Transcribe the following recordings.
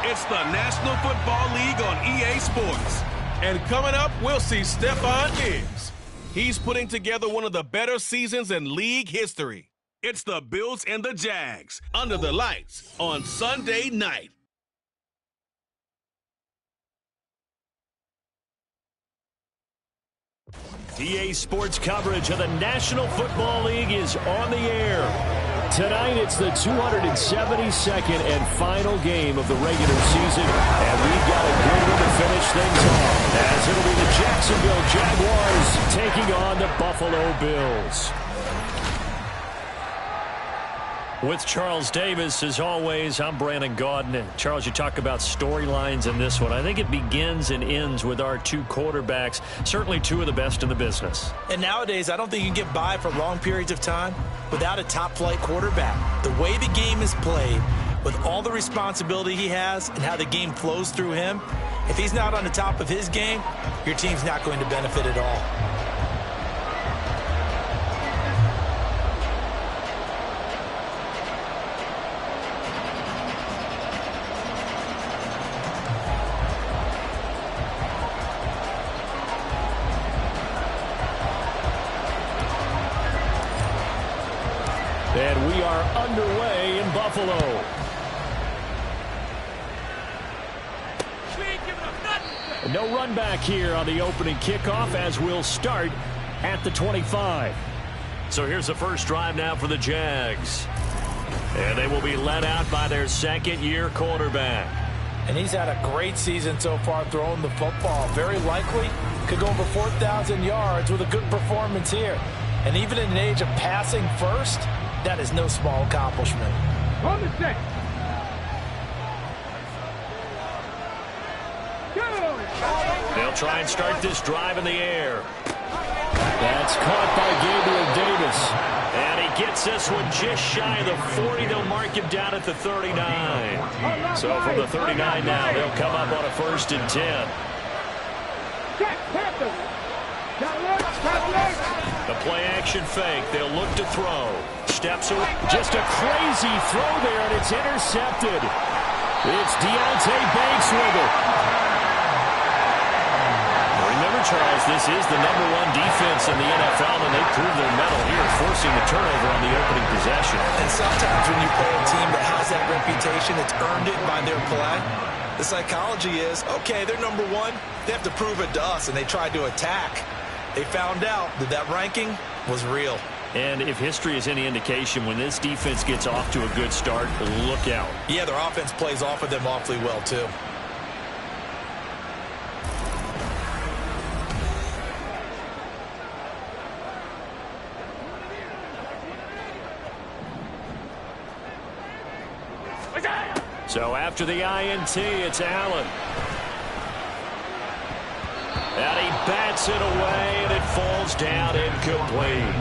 It's the National Football League on EA Sports. And coming up, we'll see Stephon Diggs. He's putting together one of the better seasons in league history. It's the Bills and the Jags under the lights on Sunday night. EA Sports coverage of the National Football League is on the air. Tonight, it's the 272nd and final game of the regular season, and we've got a good one to finish things off, as it'll be the Jacksonville Jaguars taking on the Buffalo Bills. With Charles Davis, as always, I'm Brandon Gaudin. Charles, you talk about storylines in this one. I think it begins and ends with our two quarterbacks, certainly two of the best in the business. And nowadays, I don't think you can get by for long periods of time without a top-flight quarterback. The way the game is played, with all the responsibility he has and how the game flows through him, if he's not on the top of his game, your team's not going to benefit at all. And we are underway in Buffalo. No run back here on the opening kickoff, as we'll start at the 25. So here's the first drive now for the Jags. And they will be led out by their second-year quarterback. And he's had a great season so far throwing the football. Very likely could go over 4,000 yards with a good performance here. And even in an age of passing first, that is no small accomplishment. On the set. They'll try and start this drive in the air. That's caught by Gabriel Davis. gets this one just shy of the 40. They'll mark him down at the 39. So from the 39 now, they'll come up on a 1st and 10. The play action fake. They'll look to throw. Steps away. Just a crazy throw there, and it's intercepted. It's Deontay Banks with it. Remember, Charles, this is the #1 defense in the NFL, and they prove their mettle here, forcing the turnover on the opening possession. And sometimes when you play a team that has that reputation, it's earned it by their play. The psychology is, okay, they're #1. They have to prove it to us, and they tried to attack. They found out that that ranking was real. And if history is any indication, when this defense gets off to a good start, look out. Yeah, their offense plays off of them awfully well, too. So after the INT, it's Allen. And he bats it away, and it falls down incomplete.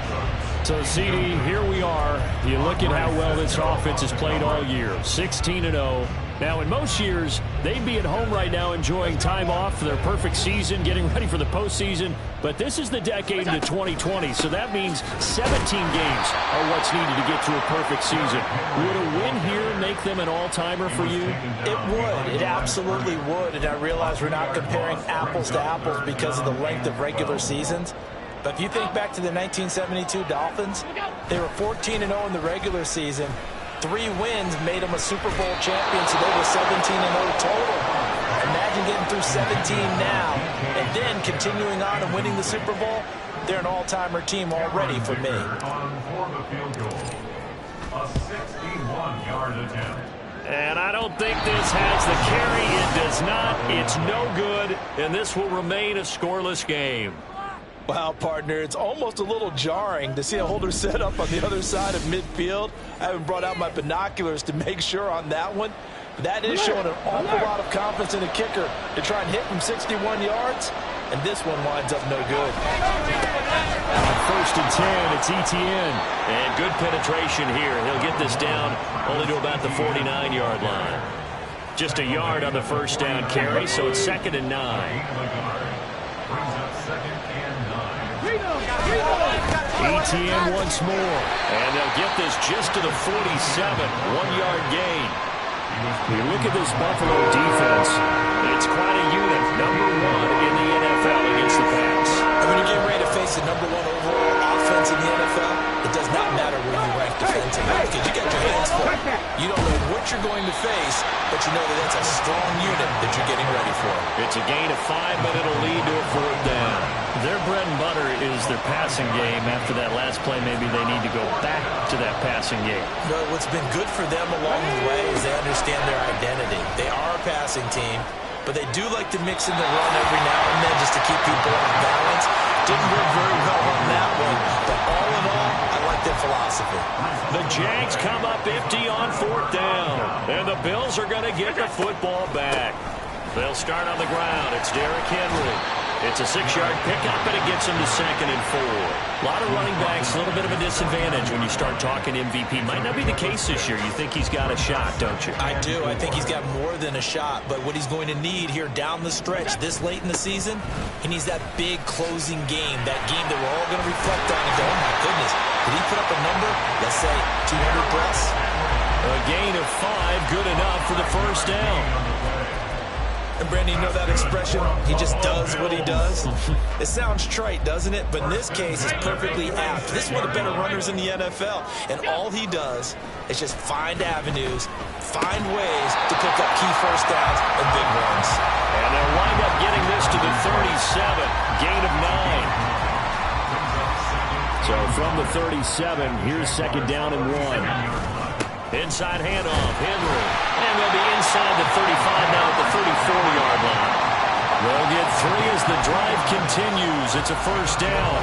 So, CD, here we are. You look at how well this offense has played all year, 16-0. Now, in most years, they'd be at home right now enjoying time off for their perfect season, getting ready for the postseason. But this is the decade into 2020, so that means 17 games are what's needed to get to a perfect season. Would a win here make them an all-timer for you? It would. It absolutely would. And I realize we're not comparing apples to apples because of the length of regular seasons. But if you think back to the 1972 Dolphins, they were 14-0 in the regular season. 3 wins made them a Super Bowl champion, so they were 17-0 total. Imagine getting through 17 now and then continuing on and winning the Super Bowl. They're an all-timer team already for me. And I don't think this has the carry. It does not. It's no good, and this will remain a scoreless game. Wow, partner, it's almost a little jarring to see a holder set up on the other side of midfield. I haven't brought out my binoculars to make sure on that one. But that is showing an awful lot of confidence in the kicker to try and hit from 61 yards. And this one winds up no good. On 1st and 10, it's Etienne. And good penetration here. He'll get this down only to about the 49-yard line. Just a yard on the first down carry, so it's 2nd and 9. Etienne once more. And they'll get this just to the 47. 1-yard gain. You look at this Buffalo defense. It's quite a unit. #1 in the NFL against the pass. And when you get ready to face the #1 overall offense in the NFL, it does not matter where you rank defensively because you got your hands full. You don't know what you're going to face, but you know that that's a strong unit that you're getting ready for. It's a gain of 5, but it'll lead to a 4th down. Their bread and butter is their passing game. After that last play, maybe they need to go back to that passing game. No, what's been good for them along the way is they understand their identity. They are a passing team, but they do like to mix in the run every now and then just to keep people off balance. Didn't work very well on that one, but all in all, I like their philosophy. The Jags come up empty on 4th down, and the Bills are going to get the football back. They'll start on the ground. It's Derrick Henry. It's a 6-yard pickup, and it gets him to 2nd and 4. A lot of running backs, a little bit of a disadvantage when you start talking MVP. Might not be the case this year. You think he's got a shot, don't you? I do. I think he's got more than a shot. But what he's going to need here down the stretch this late in the season, he needs that big closing game, that game that we're all going to reflect on and go, oh, my goodness, did he put up a number, let's say 200 plus? A gain of 5, good enough for the 1st down. And, Brandon, you know that expression, he just does what he does? It sounds trite, doesn't it? But in this case, it's perfectly apt. This is one of the better runners in the NFL. And all he does is just find avenues, find ways to pick up key 1st downs and big runs. And they'll wind up getting this to the 37, gain of 9. So from the 37, here's 2nd down and 1. Inside handoff, Henry. And they'll be inside the 35 now at the 34-yard line. They'll get 3 as the drive continues. It's a 1st down.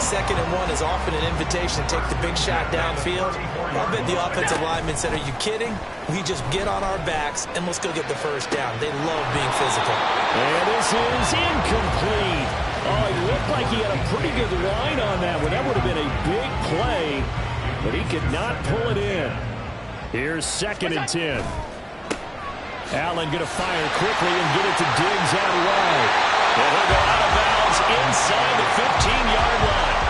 2nd and 1 is often an invitation to take the big shot downfield. I bet the offensive lineman said, are you kidding? We just get on our backs and let's go get the first down. They love being physical. And this is incomplete. Oh, it looked like he had a pretty good line on that one. That would have been a big play, but he could not pull it in. Here's 2nd and 10. Allen going to fire quickly and get it to Diggs out wide. And he'll go out of bounds inside the 15-yard line.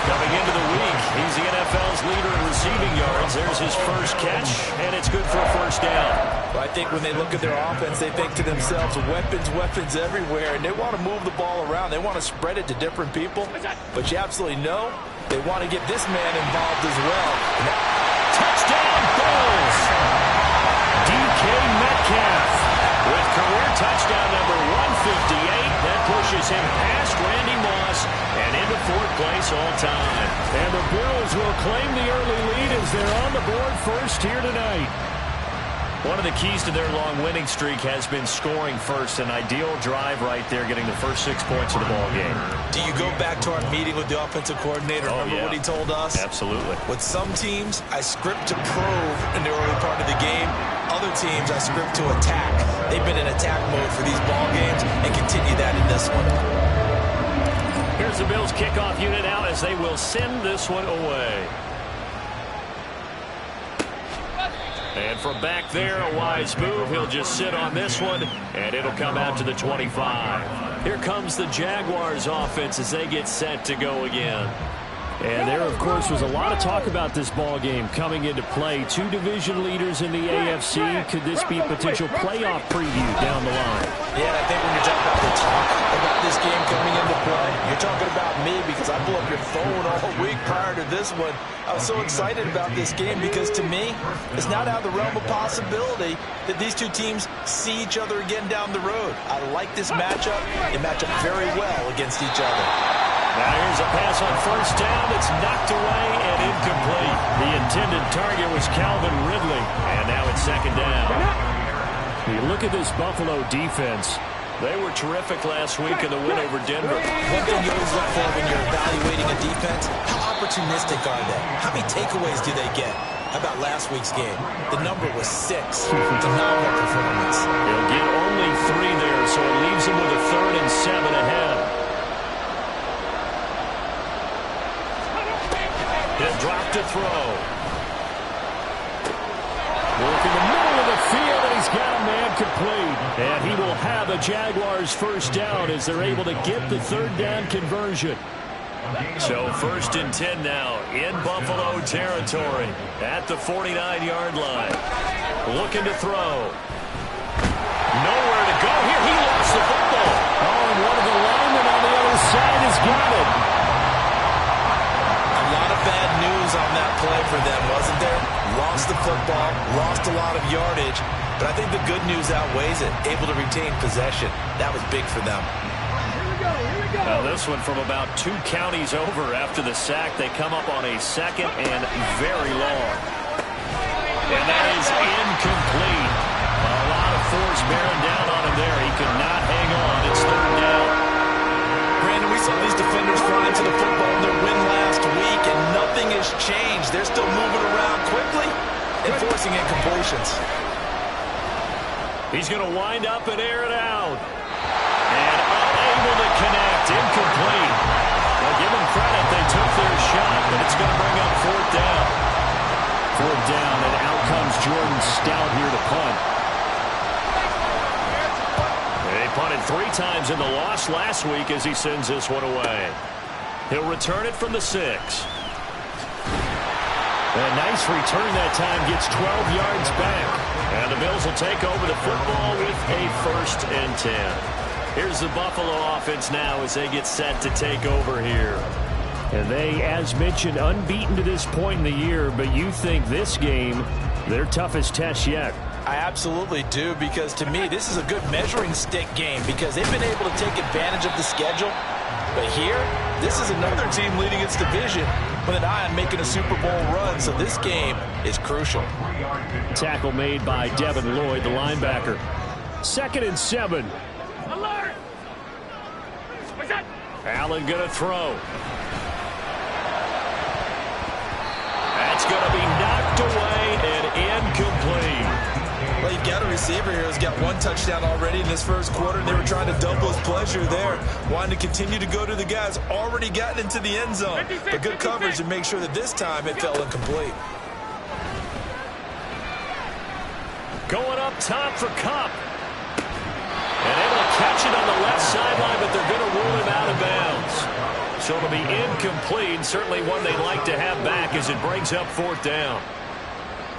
Coming into the week, he's the NFL's leader in receiving yards. There's his first catch, and it's good for a first down. Well, I think when they look at their offense, they think to themselves, weapons everywhere, and they want to move the ball around. They want to spread it to different people, but you absolutely know they want to get this man involved as well. Touchdown, Bills! DK Metcalf with career touchdown number 158. That pushes him past Randy Moss and into 4th place all time. And the Bills will claim the early lead as they're on the board first here tonight. One of the keys to their long winning streak has been scoring first. An ideal drive right there, getting the first 6 points of the ball game. Do you go back to our meeting with the offensive coordinator? Remember what he told us? Absolutely. With some teams, I script to probe in the early part of the game. Other teams, I script to attack. They've been in attack mode for these ball games and continue that in this one. Here's the Bills kickoff unit out as they will send this one away. And from back there, a wise move. He'll just sit on this one, and it'll come out to the 25. Here comes the Jaguars offense as they get set to go again. And there, of course, was a lot of talk about this ball game coming into play. 2 division leaders in the AFC. Could this be a potential playoff preview down the line? Yeah, I think when you're talking about the talk about this game coming into play, you're talking about me because I blew up your phone all week prior to this one. I was so excited about this game because, to me, it's not out of the realm of possibility that these two teams see each other again down the road. I like this matchup. They match up very well against each other. Now here's a pass on first down. It's knocked away and incomplete. The intended target was Calvin Ridley. And now it's 2nd down. You look at this Buffalo defense. They were terrific last week in the win over Denver. One thing you always look for when you're evaluating a defense, how opportunistic are they? How many takeaways do they get? How about last week's game? The number was 6. Phenomenal performance. He'll get only 3 there, so it leaves him with a 3rd and 7 ahead. He'll drop to throw. Work in the middle of the field, and he's got a man complete. And he will have a Jaguars first down as they're able to get the 3rd down conversion. So 1st and 10 now in Buffalo territory at the 49-yard line. Looking to throw. Nowhere to go here. He lost the football. Oh, and one of the linemen on the other side has got it. Bad news on that play for them, wasn't there? Lost the football, lost a lot of yardage, but I think the good news outweighs it. Able to retain possession. That was big for them. Here we go. Now this one from about 2 counties over after the sack. They come up on a 2nd and very long. And that is incomplete. A lot of force bearing down on him there. He could not hang on. It's 3rd down. Brandon, we saw these defenders flying to the football in their win last week, and nothing has changed. They're still moving around quickly and forcing incompletions. He's going to wind up and air it out. And unable to connect. Incomplete. Well, give them credit. They took their shot, but it's going to bring up 4th down. 4th down, and out comes Jordan Stout here to punt. They punted 3 times in the loss last week as he sends this one away. He'll return it from the 6. A nice return that time, gets 12 yards back. And the Bills will take over the football with a 1st and 10. Here's the Buffalo offense now as they get set to take over here. And they, as mentioned, unbeaten to this point in the year, but you think this game, their toughest test yet. I absolutely do, because to me, this is a good measuring stick game because they've been able to take advantage of the schedule. But here, this is another team leading its division with an eye on making a Super Bowl run, so this game is crucial. Tackle made by Devin Lloyd, the linebacker. 2nd and 7. Alert! What's that? Allen going to throw. knocked away and incomplete. Well, you've got a receiver here who's got one touchdown already in this first quarter, and they were trying to double his pleasure there, wanting to continue to go to the guys already gotten into the end zone. But good coverage to make sure that this time it fell incomplete. Going up top for Kupp. And able to catch it on the left sideline, but they're going to rule him out of bounds. So it'll be incomplete, certainly one they'd like to have back as it brings up fourth down.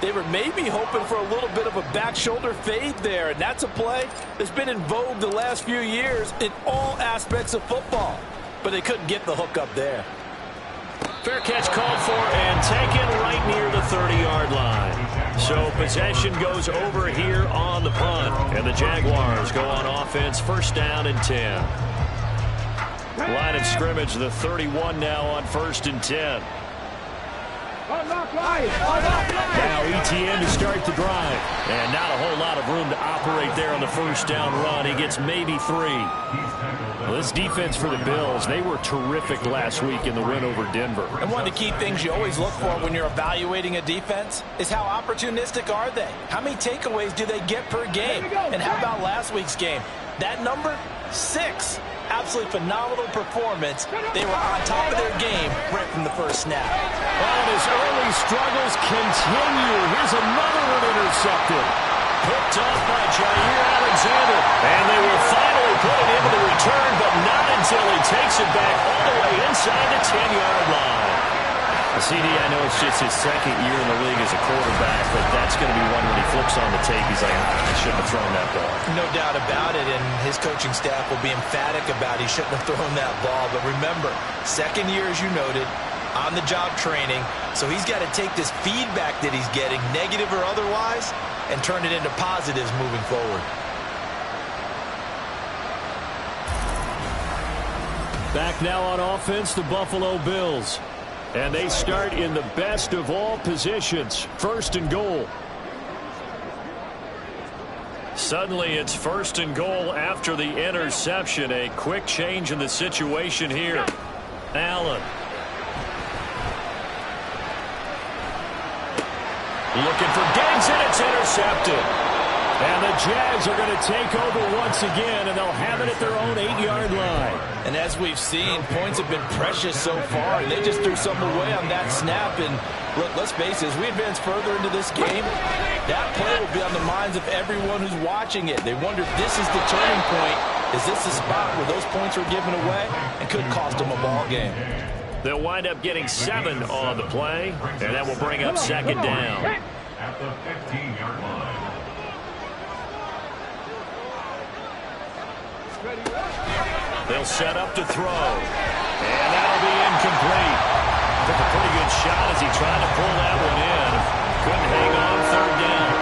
They were maybe hoping for a little bit of a back shoulder fade there, and that's a play that's been in vogue the last few years in all aspects of football. But they couldn't get the hook up there. Fair catch called for and taken right near the 30-yard line. So possession goes over here on the punt, and the Jaguars go on offense, first down and 10. Line of scrimmage, the 31 now on first and 10. Now ETN to start the drive. And not a whole lot of room to operate there on the first down run. He gets maybe 3. Well, this defense for the Bills, they were terrific last week in the win over Denver. And one of the key things you always look for when you're evaluating a defense is how opportunistic are they? How many takeaways do they get per game? And how about last week's game? That number, 6. Absolutely phenomenal performance. They were on top of their game right from the first snap. And his early struggles continue. Here's another one intercepted. Picked off by Jair Alexander. And they will finally put it into the return, but not until he takes it back all the way inside the 10-yard line. CD, I know it's just his second year in the league as a quarterback, but that's going to be one when he flips on the tape. He's like, I shouldn't have thrown that ball. No doubt about it, and his coaching staff will be emphatic about he shouldn't have thrown that ball. But remember, second year, as you noted, on-the-job training, so he's got to take this feedback that he's getting, negative or otherwise, and turn it into positives moving forward. Back now on offense, the Buffalo Bills. And they start in the best of all positions, first and goal. Suddenly it's first and goal after the interception. A quick change in the situation here. Allen. Looking for Diggs, and it's intercepted. And the Jags are going to take over once again, and they'll have it at their own 8-yard line. And as we've seen, points have been precious so far, and they just threw something away on that snap. And look, let's face it, as we advance further into this game, that play will be on the minds of everyone who's watching it. They wonder if this is the turning point. Is this the spot where those points were given away and could cost them a ball game? They'll wind up getting 7 on the play, and that will bring up second down. At the 15-yard line. They'll set up to throw. And that'll be incomplete. Took a pretty good shot as he tried to pull that one in. Couldn't hang on third down.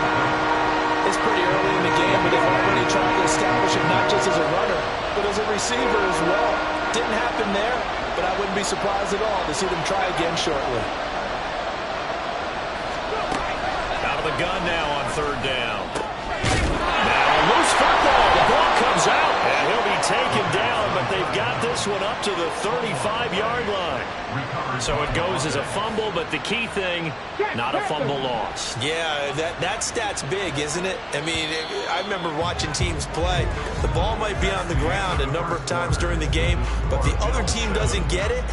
It's pretty early in the game, but they've already tried to establish him not just as a runner, but as a receiver as well. Didn't happen there, but I wouldn't be surprised at all to see them try again shortly. Out of the gun now on third down. Now a loose football. The ball comes out, and he'll be taken down, but they've got this one up to the 35-yard line. So it goes as a fumble, but the key thing, not a fumble loss. Yeah, that stat's big, isn't it? I mean, I remember watching teams play. The ball might be on the ground a number of times during the game, but the other team doesn't get it.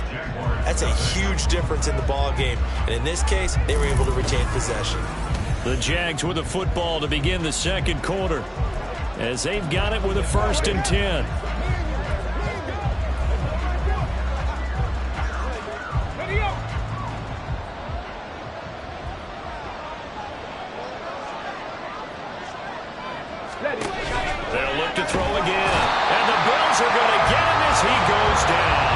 That's a huge difference in the ball game. And in this case, they were able to retain possession. The Jags with the football to begin the second quarter, as they've got it with a first and 10. They'll look to throw again. And the Bills are going to get him as he goes down.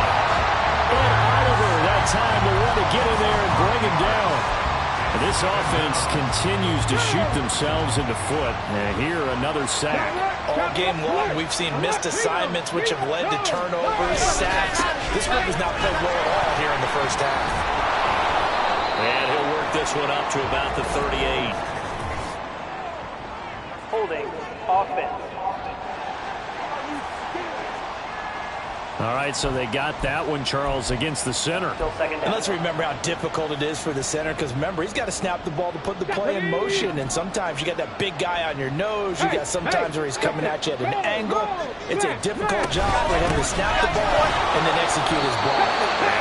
And Oliver, that time to want to get in there and bring him down. And this offense continues to shoot themselves in the foot. And here, another sack. All game long, we've seen missed assignments which have led to turnovers, sacks. This group has not played well at all here in the first half. And he'll work this one up to about the 38. Holding offense. All right, so they got that one, Charles, against the center. And let's remember how difficult it is for the center, because remember, he's got to snap the ball to put the play in motion, and sometimes you got that big guy on your nose. You got sometimes where he's coming at you at an angle. It's a difficult job for him to snap the ball and then execute his block.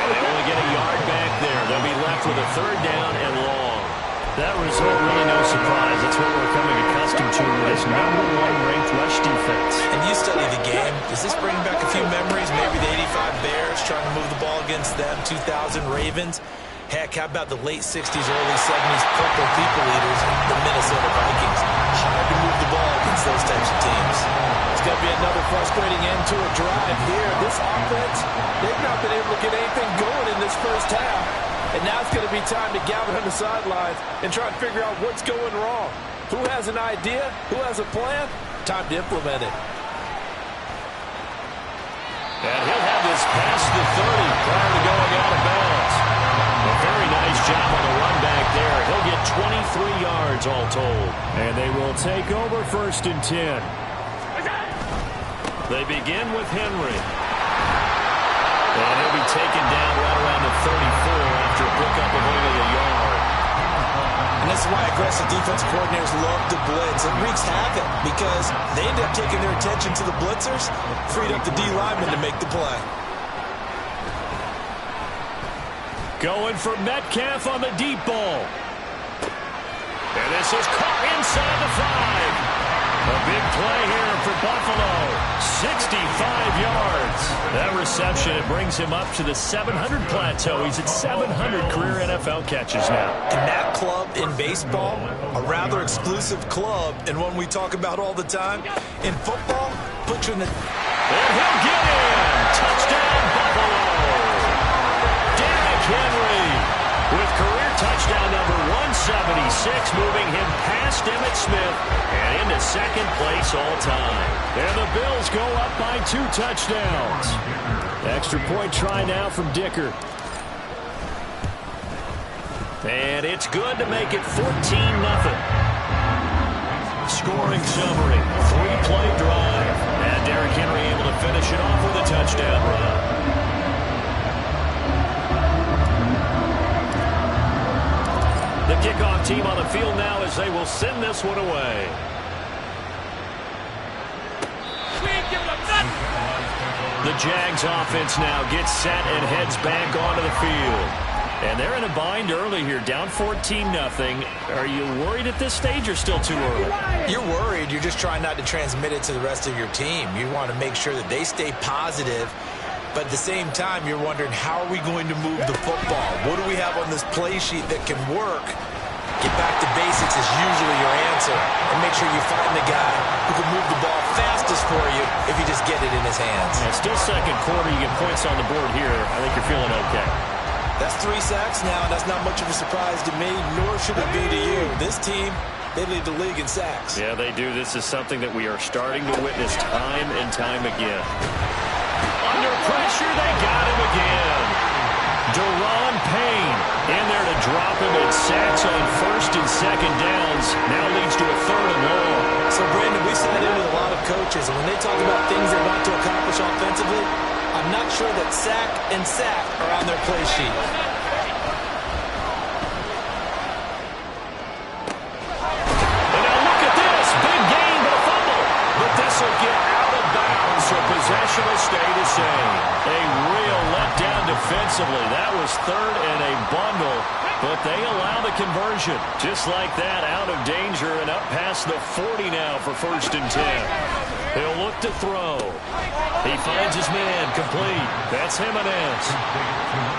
They only get a yard back there. They'll be left with a 3rd down and long. That result, really no surprise. That's what we're coming accustomed to with this #1 ranked rush defense. And you study the game. Does this bring back a few memories? Maybe the 85 Bears trying to move the ball against them, 2000 Ravens. Heck, how about the late 60s, early 70s Purple People Eaters, the Minnesota Vikings? Hard to move the ball against those types of teams. It's going to be another frustrating end to a drive here. This offense, they've not been able to get anything going in this first half. And now it's going to be time to gather on the sidelines and try and figure out what's going wrong. Who has an idea? Who has a plan? Time to implement it. And he'll have this past the 30 prior to going out of bounds. A very nice job on the run back there. He'll get 23 yards all told. And they will take over 1st and 10. They begin with Henry. And he'll be taken down right around the 34 after a pickup of only a yard. And this is why aggressive defense coordinators love to blitz. It wreaks havoc because they end up taking their attention to the blitzers, freed up the D lineman to make the play. Going for Metcalf on the deep ball. And this is caught inside the 5. A big play here for Buffalo. 65 yards. That reception, it brings him up to the 700 plateau. He's at 700 career NFL catches now. And that club in baseball, a rather exclusive club, and one we talk about all the time. In football, put you in the... And he'll get in. Touchdown, Buffalo. Derrick Henry with career touchdown number 176, moving him past Emmitt Smith and into 2nd place all time. And the Bills go up by 2 touchdowns. Extra point try now from Dicker. And it's good to make it 14-0. Scoring summary, 3-play drive. And Derrick Henry able to finish it off with a touchdown run. The kickoff team on the field now as they will send this one away. The Jags offense now gets set and heads back onto the field. And they're in a bind early here, down 14-0. Are you worried at this stage or still too early? You're worried. You're just trying not to transmit it to the rest of your team. You want to make sure that they stay positive. But at the same time, you're wondering, how are we going to move the football? What do we have on this play sheet that can work? Get back to basics is usually your answer. And make sure you find the guy who can move the ball fastest for you if you just get it in his hands. And still 2nd quarter, you get points on the board here. I think you're feeling okay. That's 3 sacks now, and that's not much of a surprise to me, nor should it be to you. This team, they lead the league in sacks. Yeah, they do. This is something that we are starting to witness time and time again. Under pressure, they got him again. Deron Payne in there to drop him in sacks on 1st and 2nd downs. Now leads to a 3rd and long. So, Brandon, we sat in with a lot of coaches, and when they talk about things they want to accomplish offensively, I'm not sure that sack and sack are on their play sheet. And now look at this. Big gain, but a fumble. But this will get out of bounds, so possession will stay the same. A real letdown defensively. That was 3rd and a bundle, but they allow the conversion. Just like that, out of danger and up past the 40 now for 1st and 10. He'll look to throw. He finds his man, complete. That's Jimenez.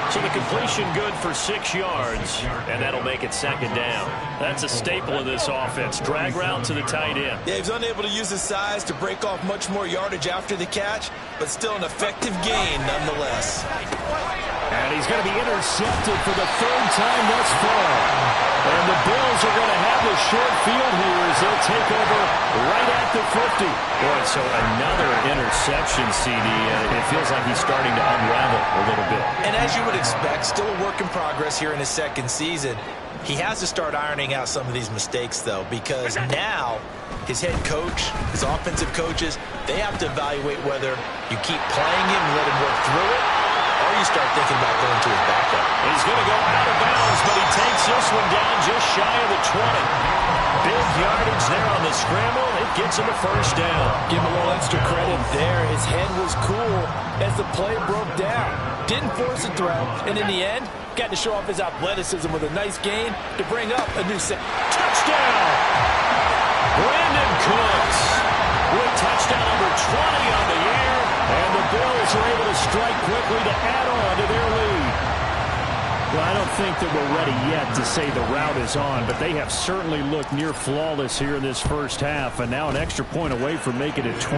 So the completion good for 6 yards, and that'll make it 2nd down. That's a staple of this offense. Drag route to the tight end. Yeah, he's unable to use his size to break off much more yardage after the catch, but still an effective gain nonetheless. And he's going to be intercepted for the 3rd time thus far. And the Bills are going to have the short field here as they'll take over right at the 50. Boy, so another interception, CD. It feels like he's starting to unravel a little bit. And as you would expect, still a work in progress here in his 2nd season. He has to start ironing out some of these mistakes, though, because now his head coach, his offensive coaches, they have to evaluate whether you keep playing him and let him work through it, or you start thinking about going to his backup. He's going to go out of bounds, but he takes this one down just shy of the 20. Big yardage there on the scramble. It gets him a first down. Give him a little extra credit there. His head was cool as the play broke down. Didn't force a throw, and in the end, got to show off his athleticism with a nice gain to bring up a new set. Touchdown! Brandon Cooks with touchdown number 20 on the year, and the Bills are able to strike quickly to add on to their lead. Well, I don't think that we're ready yet to say the route is on, but they have certainly looked near flawless here in this first half, and now an extra point away from making it 21-0.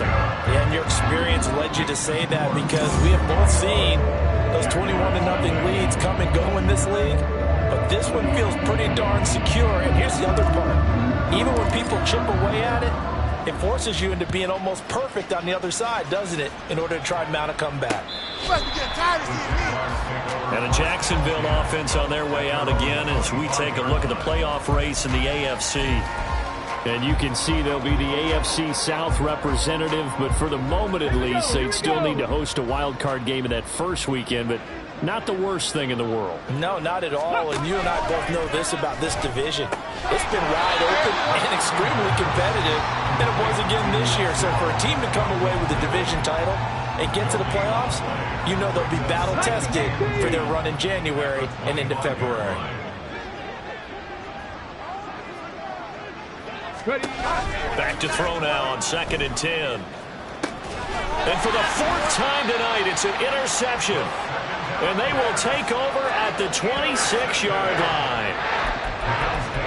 Yeah, and your experience led you to say that, because we have both seen those 21-0 leads come and go in this league, but this one feels pretty darn secure. And here's the other part. Even when people chip away at it, it forces you into being almost perfect on the other side, doesn't it, in order to try to mount a comeback. And a Jacksonville offense on their way out again as we take a look at the playoff race in the AFC. And you can see they'll be the AFC South representative, but for the moment at least, they'd still need to host a wild card game in that first weekend, but not the worst thing in the world. No, not at all, and you and I both know this about this division. It's been wide open and extremely competitive, and it was again this year. So for a team to come away with the division title and get to the playoffs, you know they'll be battle-tested for their run in January and into February. Back to throw now on 2nd and 10. And for the 4th time tonight, it's an interception. And they will take over at the 26-yard line.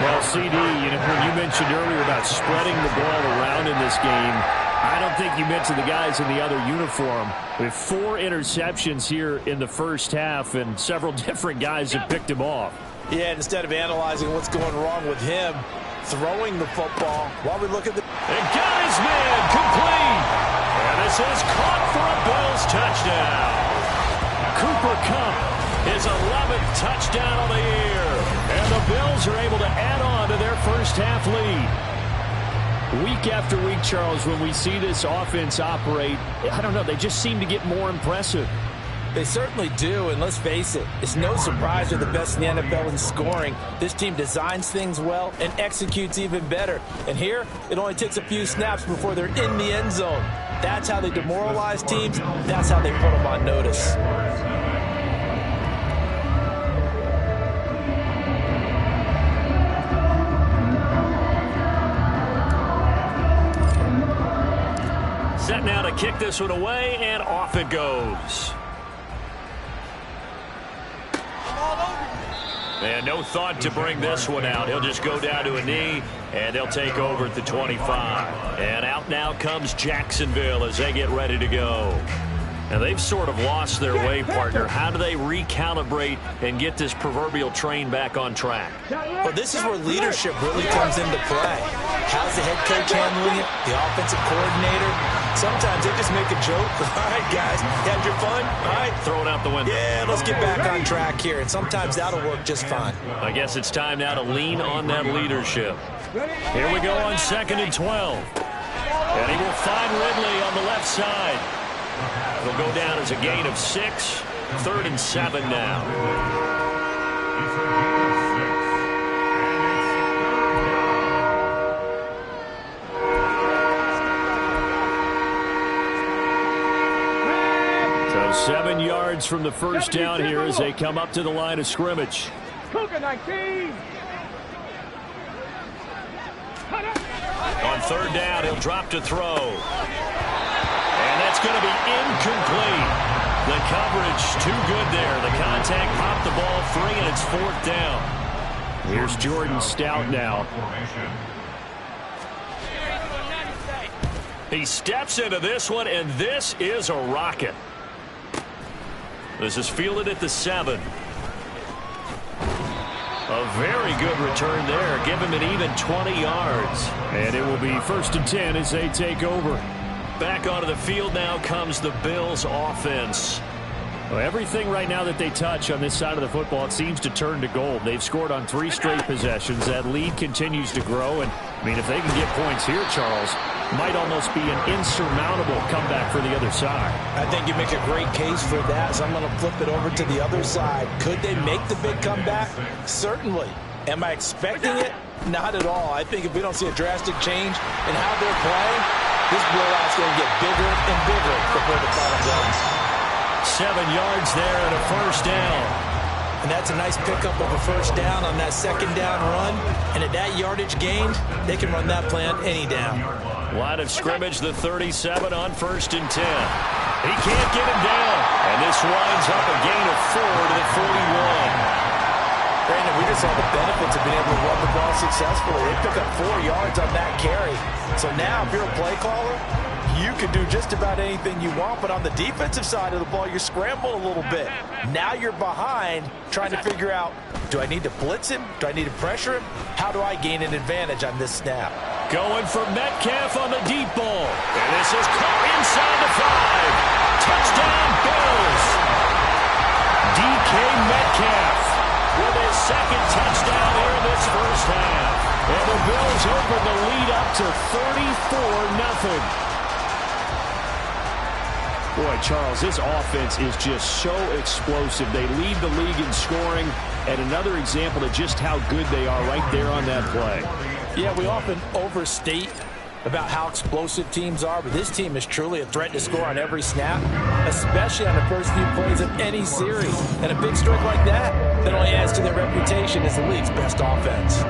Well, CD, when you mentioned earlier about spreading the ball around in this game, I don't think you mentioned the guys in the other uniform. We have 4 interceptions here in the first half, and several different guys have picked him off. Yeah, instead of analyzing what's going wrong with him, throwing the football while we look at the... And got his man complete. And this is caught for a Bills touchdown. Cooper Kupp, his 11th touchdown of the year. And the Bills are able to add on to their first half lead. Week after week, Charles, when we see this offense operate, I don't know, they just seem to get more impressive. They certainly do, and let's face it, it's no surprise they're the best in the NFL in scoring. This team designs things well and executes even better. And here, it only takes a few snaps before they're in the end zone. That's how they demoralize teams. That's how they put them on notice. Set now to kick this one away, and off it goes. And no thought to bring this one out. He'll just go down to a knee, and they'll take over at the 25. And out now comes Jacksonville as they get ready to go. And they've sort of lost their way, partner. How do they recalibrate and get this proverbial train back on track? Well, this is where leadership really comes into play. How's the head coach handling it? The offensive coordinator? Sometimes they just make a joke. All right, guys, had your fun? All right. Throw it out the window. Yeah, let's get back on track here. And sometimes that'll work just fine. I guess it's time now to lean on that leadership. Here we go on 2nd and 12. And he will find Ridley on the left side. It'll go down as a gain of 6. 3rd and 7 now. So 7 yards from the first down here as they come up to the line of scrimmage. On 3rd down, he'll drop to throw. And that's going to be incomplete. The coverage too good there. The contact popped the ball free, and it's 4th down. Here's Jordan Stout now. He steps into this one, and this is a rocket. This is fielded at the 7. A very good return there. Give him an even 20 yards. And it will be 1st and 10 as they take over. Back onto the field now comes the Bills offense. Well, everything right now that they touch on this side of the football, it seems to turn to gold. They've scored on 3 straight possessions. That lead continues to grow. And, I mean, if they can get points here, Charles, might almost be an insurmountable comeback for the other side. I think you make a great case for that, so I'm going to flip it over to the other side. Could they make the big comeback? Certainly. Am I expecting it? Not at all. I think if we don't see a drastic change in how they're playing, this blowout's going to get bigger and bigger before the final runs. 7 yards there and a first down. And that's a nice pickup of a first down on that second down run. And at that yardage gained, they can run that play on any down. Line of scrimmage, the 37 on 1st and 10. He can't get him down. And this winds up a gain of 4 to the 41. Brandon, we just saw the benefits of being able to run the ball successfully. They pick up 4 yards on that carry. So now, if you're a play caller, you can do just about anything you want, but on the defensive side of the ball, you scramble a little bit. Now you're behind trying to figure out, do I need to blitz him? Do I need to pressure him? How do I gain an advantage on this snap? Going for Metcalf on the deep ball. And this is caught inside the 5. Touchdown, Bills. DK Metcalf with his second touchdown here in this first half. And the Bills open the lead up to 34-0. Boy, Charles, this offense is just so explosive. They lead the league in scoring, and another example of just how good they are right there on that play. Yeah, we often overstate about how explosive teams are, but this team is truly a threat to score on every snap, especially on the first few plays of any series. And a big strike like that only adds to their reputation as the league's best offense.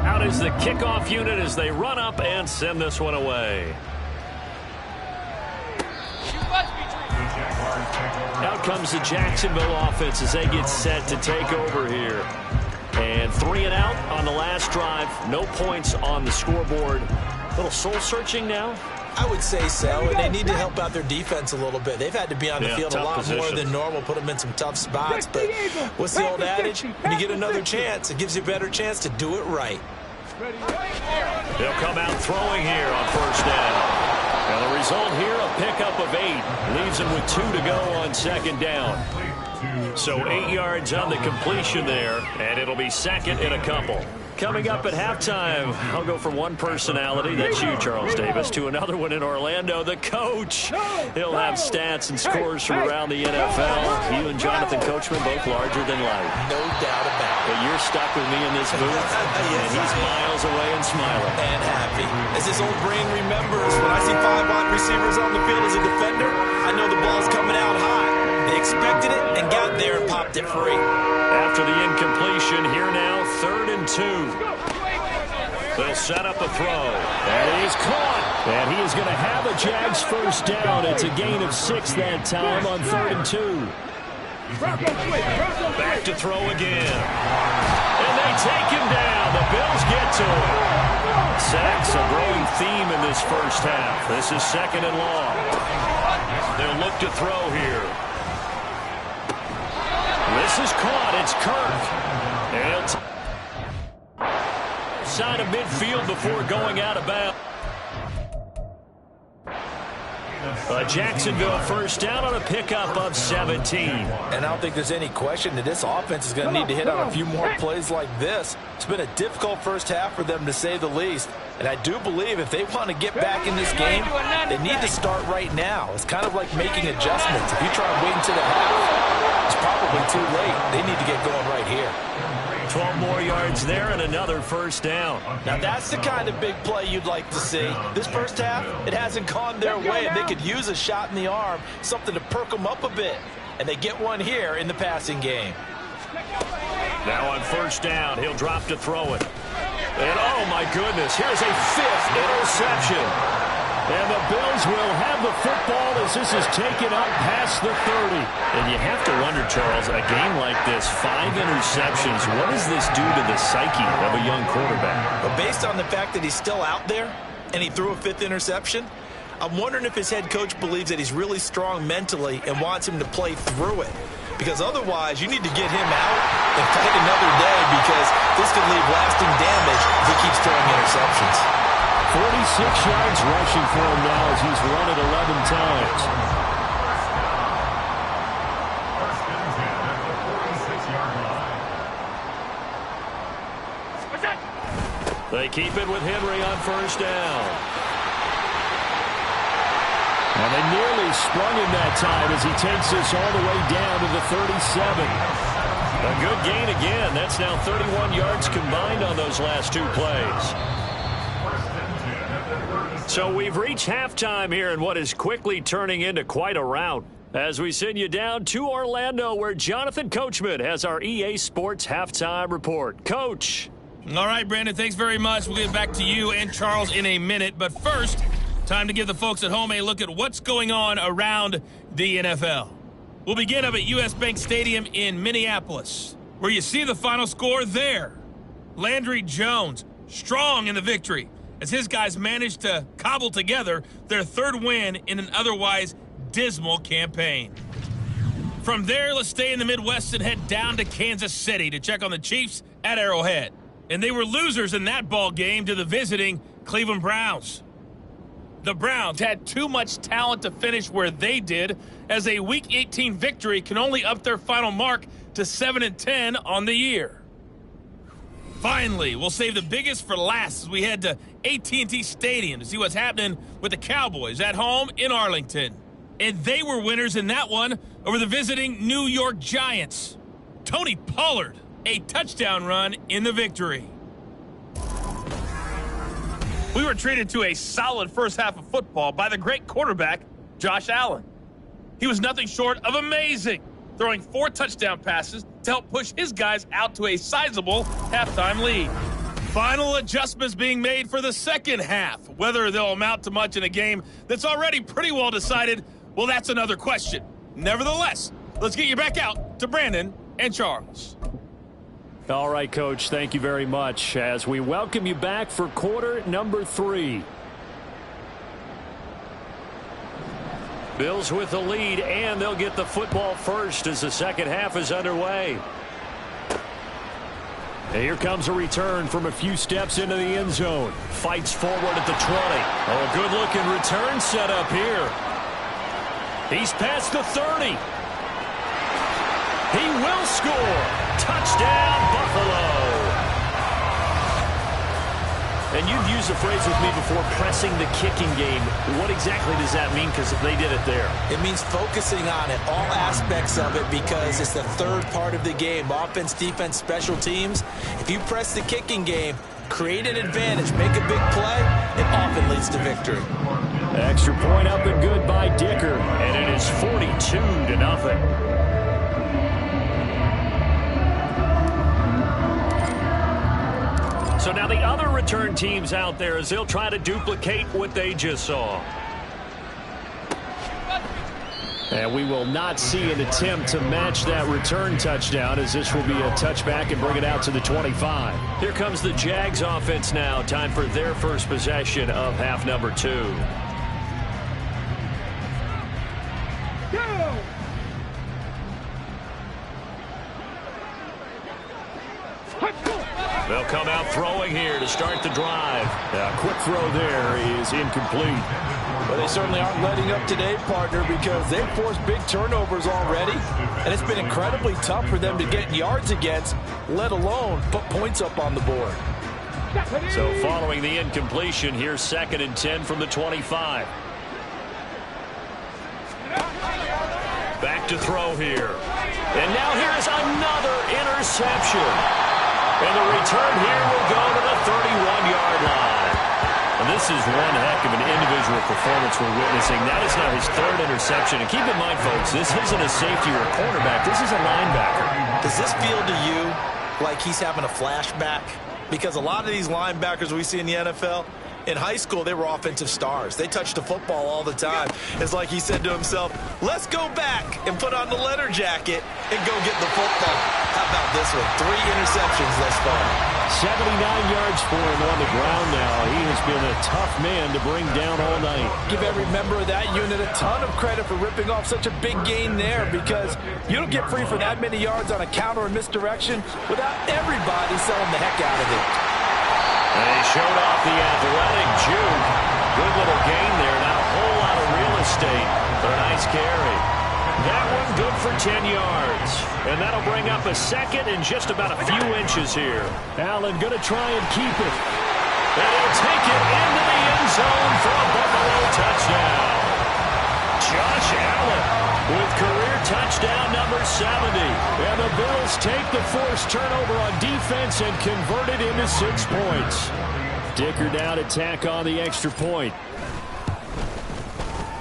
Out is the kickoff unit as they run up and send this one away. Out comes the Jacksonville offense as they get set to take over here. And 3 and out on the last drive. No points on the scoreboard. A little soul-searching now? I would say so, and they need to help out their defense a little bit. They've had to be on the field a lot more than normal, put them in some tough spots. But what's the old adage? When you get another chance, it gives you a better chance to do it right. They'll come out throwing here on first down. And the result here, a pickup of 8. Leaves them with 2 to go on second down. So 8 yards on the completion there, and it'll be second and a couple. Coming up at halftime, I'll go from one personality, that's you, Charles Davis, to another one in Orlando, the coach. He'll have stats and scores from around the NFL. You and Jonathan Coachman, both larger than life. No doubt about it. But you're stuck with me in this booth, and he's miles away and smiling. And happy. As his old brain remembers, when I see 5 wide receivers on the field as a defender, I know the ball's coming out high. They expected it and got there and popped it free. After the incompletion, here now, 3rd and 2. They'll set up a throw. And he's caught. And he is going to have a Jags first down. It's a gain of 6 that time on 3rd and 2. Back to throw again. And they take him down. The Bills get to him. Sacks a growing theme in this first half. This is 2nd and long. They'll look to throw here. This is caught. It's Kirk. And side of midfield before going out of bounds. Jacksonville first down on a pickup of 17. And I don't think there's any question that this offense is going to need to hit on a few more plays like this. It's been a difficult first half for them, to say the least. And I do believe if they want to get back in this game, they need to start right now. It's kind of like making adjustments. If you try and wait until the half, it's probably too late. They need to get going right here. 12 more yards there and another first down. Now that's the kind of big play you'd like to see. This first half, it hasn't gone their way, and they could use a shot in the arm, something to perk them up a bit. And they get one here in the passing game. Now on first down, he'll drop to throw it. And oh my goodness, here's a 5th interception. And the Bills will have the football as this is taken up past the 30. And you have to wonder, Charles, a game like this, 5 interceptions, what does this do to the psyche of a young quarterback? But based on the fact that he's still out there and he threw a 5th interception, I'm wondering if his head coach believes that he's really strong mentally and wants him to play through it. Because otherwise, you need to get him out and fight another day, because this could leave lasting damage if he keeps throwing interceptions. 46 yards rushing for him now as he's run it 11 times. First and 10 at the 46-yard line. They keep it with Henry on first down. And they nearly sprung him that time as he takes this all the way down to the 37. A good gain again. That's now 31 yards combined on those last two plays. So we've reached halftime here in what is quickly turning into quite a rout. As we send you down to Orlando, where Jonathan Coachman has our EA Sports halftime report. Coach. All right, Brandon, thanks very much. We'll get back to you and Charles in a minute. But first, time to give the folks at home a look at what's going on around the NFL. We'll begin up at US Bank Stadium in Minneapolis, where you see the final score there. Landry Jones, strong in the victory, as his guys managed to cobble together their third win in an otherwise dismal campaign. From there, let's stay in the Midwest and head down to Kansas City to check on the Chiefs at Arrowhead. And they were losers in that ball game to the visiting Cleveland Browns. The Browns had too much talent to finish where they did, as a Week 18 victory can only up their final mark to 7-10 on the year. Finally, we'll save the biggest for last as we head to AT&T Stadium to see what's happening with the Cowboys at home in Arlington. And they were winners in that one over the visiting New York Giants. Tony Pollard, a touchdown run in the victory. We were treated to a solid first half of football by the great quarterback, Josh Allen. He was nothing short of amazing, throwing 4 touchdown passes to help push his guys out to a sizable halftime lead. Final adjustments being made for the second half. Whether they'll amount to much in a game that's already pretty well decided, well, that's another question. Nevertheless, let's get you back out to Brandon and Charles. All right, Coach, thank you very much as we welcome you back for quarter number 3. Bills with the lead, and they'll get the football first as the second half is underway. And here comes a return from a few steps into the end zone. Fights forward at the 20. Oh, a good-looking return set up here. He's past the 30. He will score. Touchdown, Buffalo. And you've used the phrase with me before, pressing the kicking game. What exactly does that mean? Because they did it there. It means focusing on it, all aspects of it, because it's the third part of the game. Offense, defense, special teams. If you press the kicking game, create an advantage, make a big play, it often leads to victory. Extra point up and good by Dicker. And it is 42-0. So now the other return teams out there as they'll try to duplicate what they just saw. And we will not see an attempt to match that return touchdown, as this will be a touchback and bring it out to the 25. Here comes the Jags offense now. Time for their first possession of half number 2. They'll come out throwing here to start the drive. Quick throw there is incomplete. Well, they certainly aren't letting up today, partner, because they've forced big turnovers already, and it's been incredibly tough for them to get yards against, let alone put points up on the board. So following the incompletion, here's 2nd and 10 from the 25. Back to throw here. And now here's another interception. And the return here will go to the 31-yard line. And this is one heck of an individual performance we're witnessing. That is now his 3rd interception. And keep in mind, folks, this isn't a safety or a cornerback. This is a linebacker. Does this feel to you like he's having a flashback? Because a lot of these linebackers we see in the NFL, in high school, they were offensive stars. They touched the football all the time. It's like he said to himself, let's go back and put on the leather jacket and go get the football. How about this one? 3 interceptions thus far. 79 yards for him on the ground now. He has been a tough man to bring down all night. Give every member of that unit a ton of credit for ripping off such a big gain there, because you don't get free for that many yards on a counter or misdirection without everybody selling the heck out of it. And he showed off the athletic juice reasonable gain there. Not a whole lot of real estate, but a nice carry. That one good for 10 yards. And that'll bring up a second and just about a few inches here. Allen going to try and keep it. And he'll take it into the end zone for a Buffalo touchdown. Josh Allen with career touchdown number 70. And the Bills take the forced turnover on defense and convert it into 6 points. Dicker down to tack on the extra point.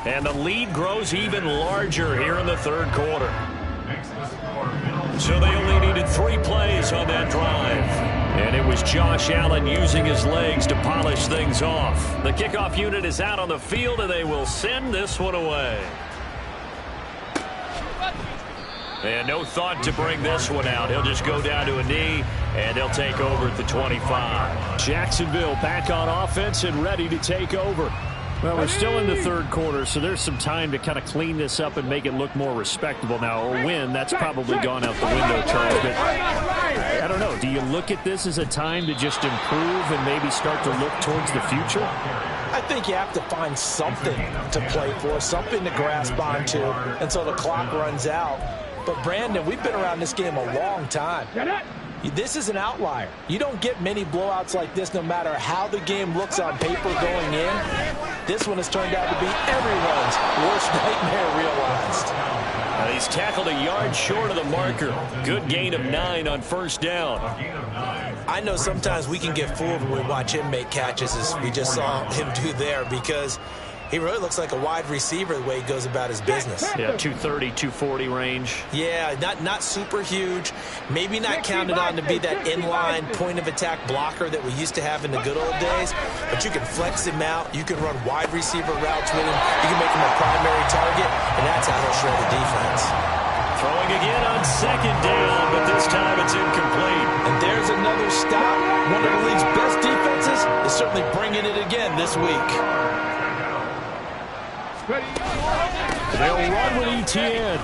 And the lead grows even larger here in the third quarter. So they only needed 3 plays on that drive. And it was Josh Allen using his legs to polish things off. The kickoff unit is out on the field, and they will send this one away. And no thought to bring this one out. He'll just go down to a knee, and they'll take over at the 25. Jacksonville back on offense and ready to take over. Well, we're still in the third quarter, so there's some time to kind of clean this up and make it look more respectable. Now, a win, that's probably gone out the window, Charles. But I don't know. Do you look at this as a time to just improve and maybe start to look towards the future? I think you have to find something to play for, something to grasp onto until the clock runs out. But, Brandon, we've been around this game a long time. This is an outlier. You don't get many blowouts like this no matter how the game looks on paper going in. This one has turned out to be everyone's worst nightmare realized. He's tackled a yard short of the marker. Good gain of 9 on first down. I know sometimes we can get fooled when we watch him make catches as we just saw him do there because he really looks like a wide receiver the way he goes about his business. Yeah, 230, 240 range. Yeah, not super huge. Maybe not counted on to be that inline point-of-attack blocker that we used to have in the good old days. But you can flex him out. You can run wide receiver routes with him. You can make him a primary target, and that's how he'll shred the defense. Throwing again on second down, but this time it's incomplete. And there's another stop. One of the league's best defenses is certainly bringing it again this week. They'll run with Etienne.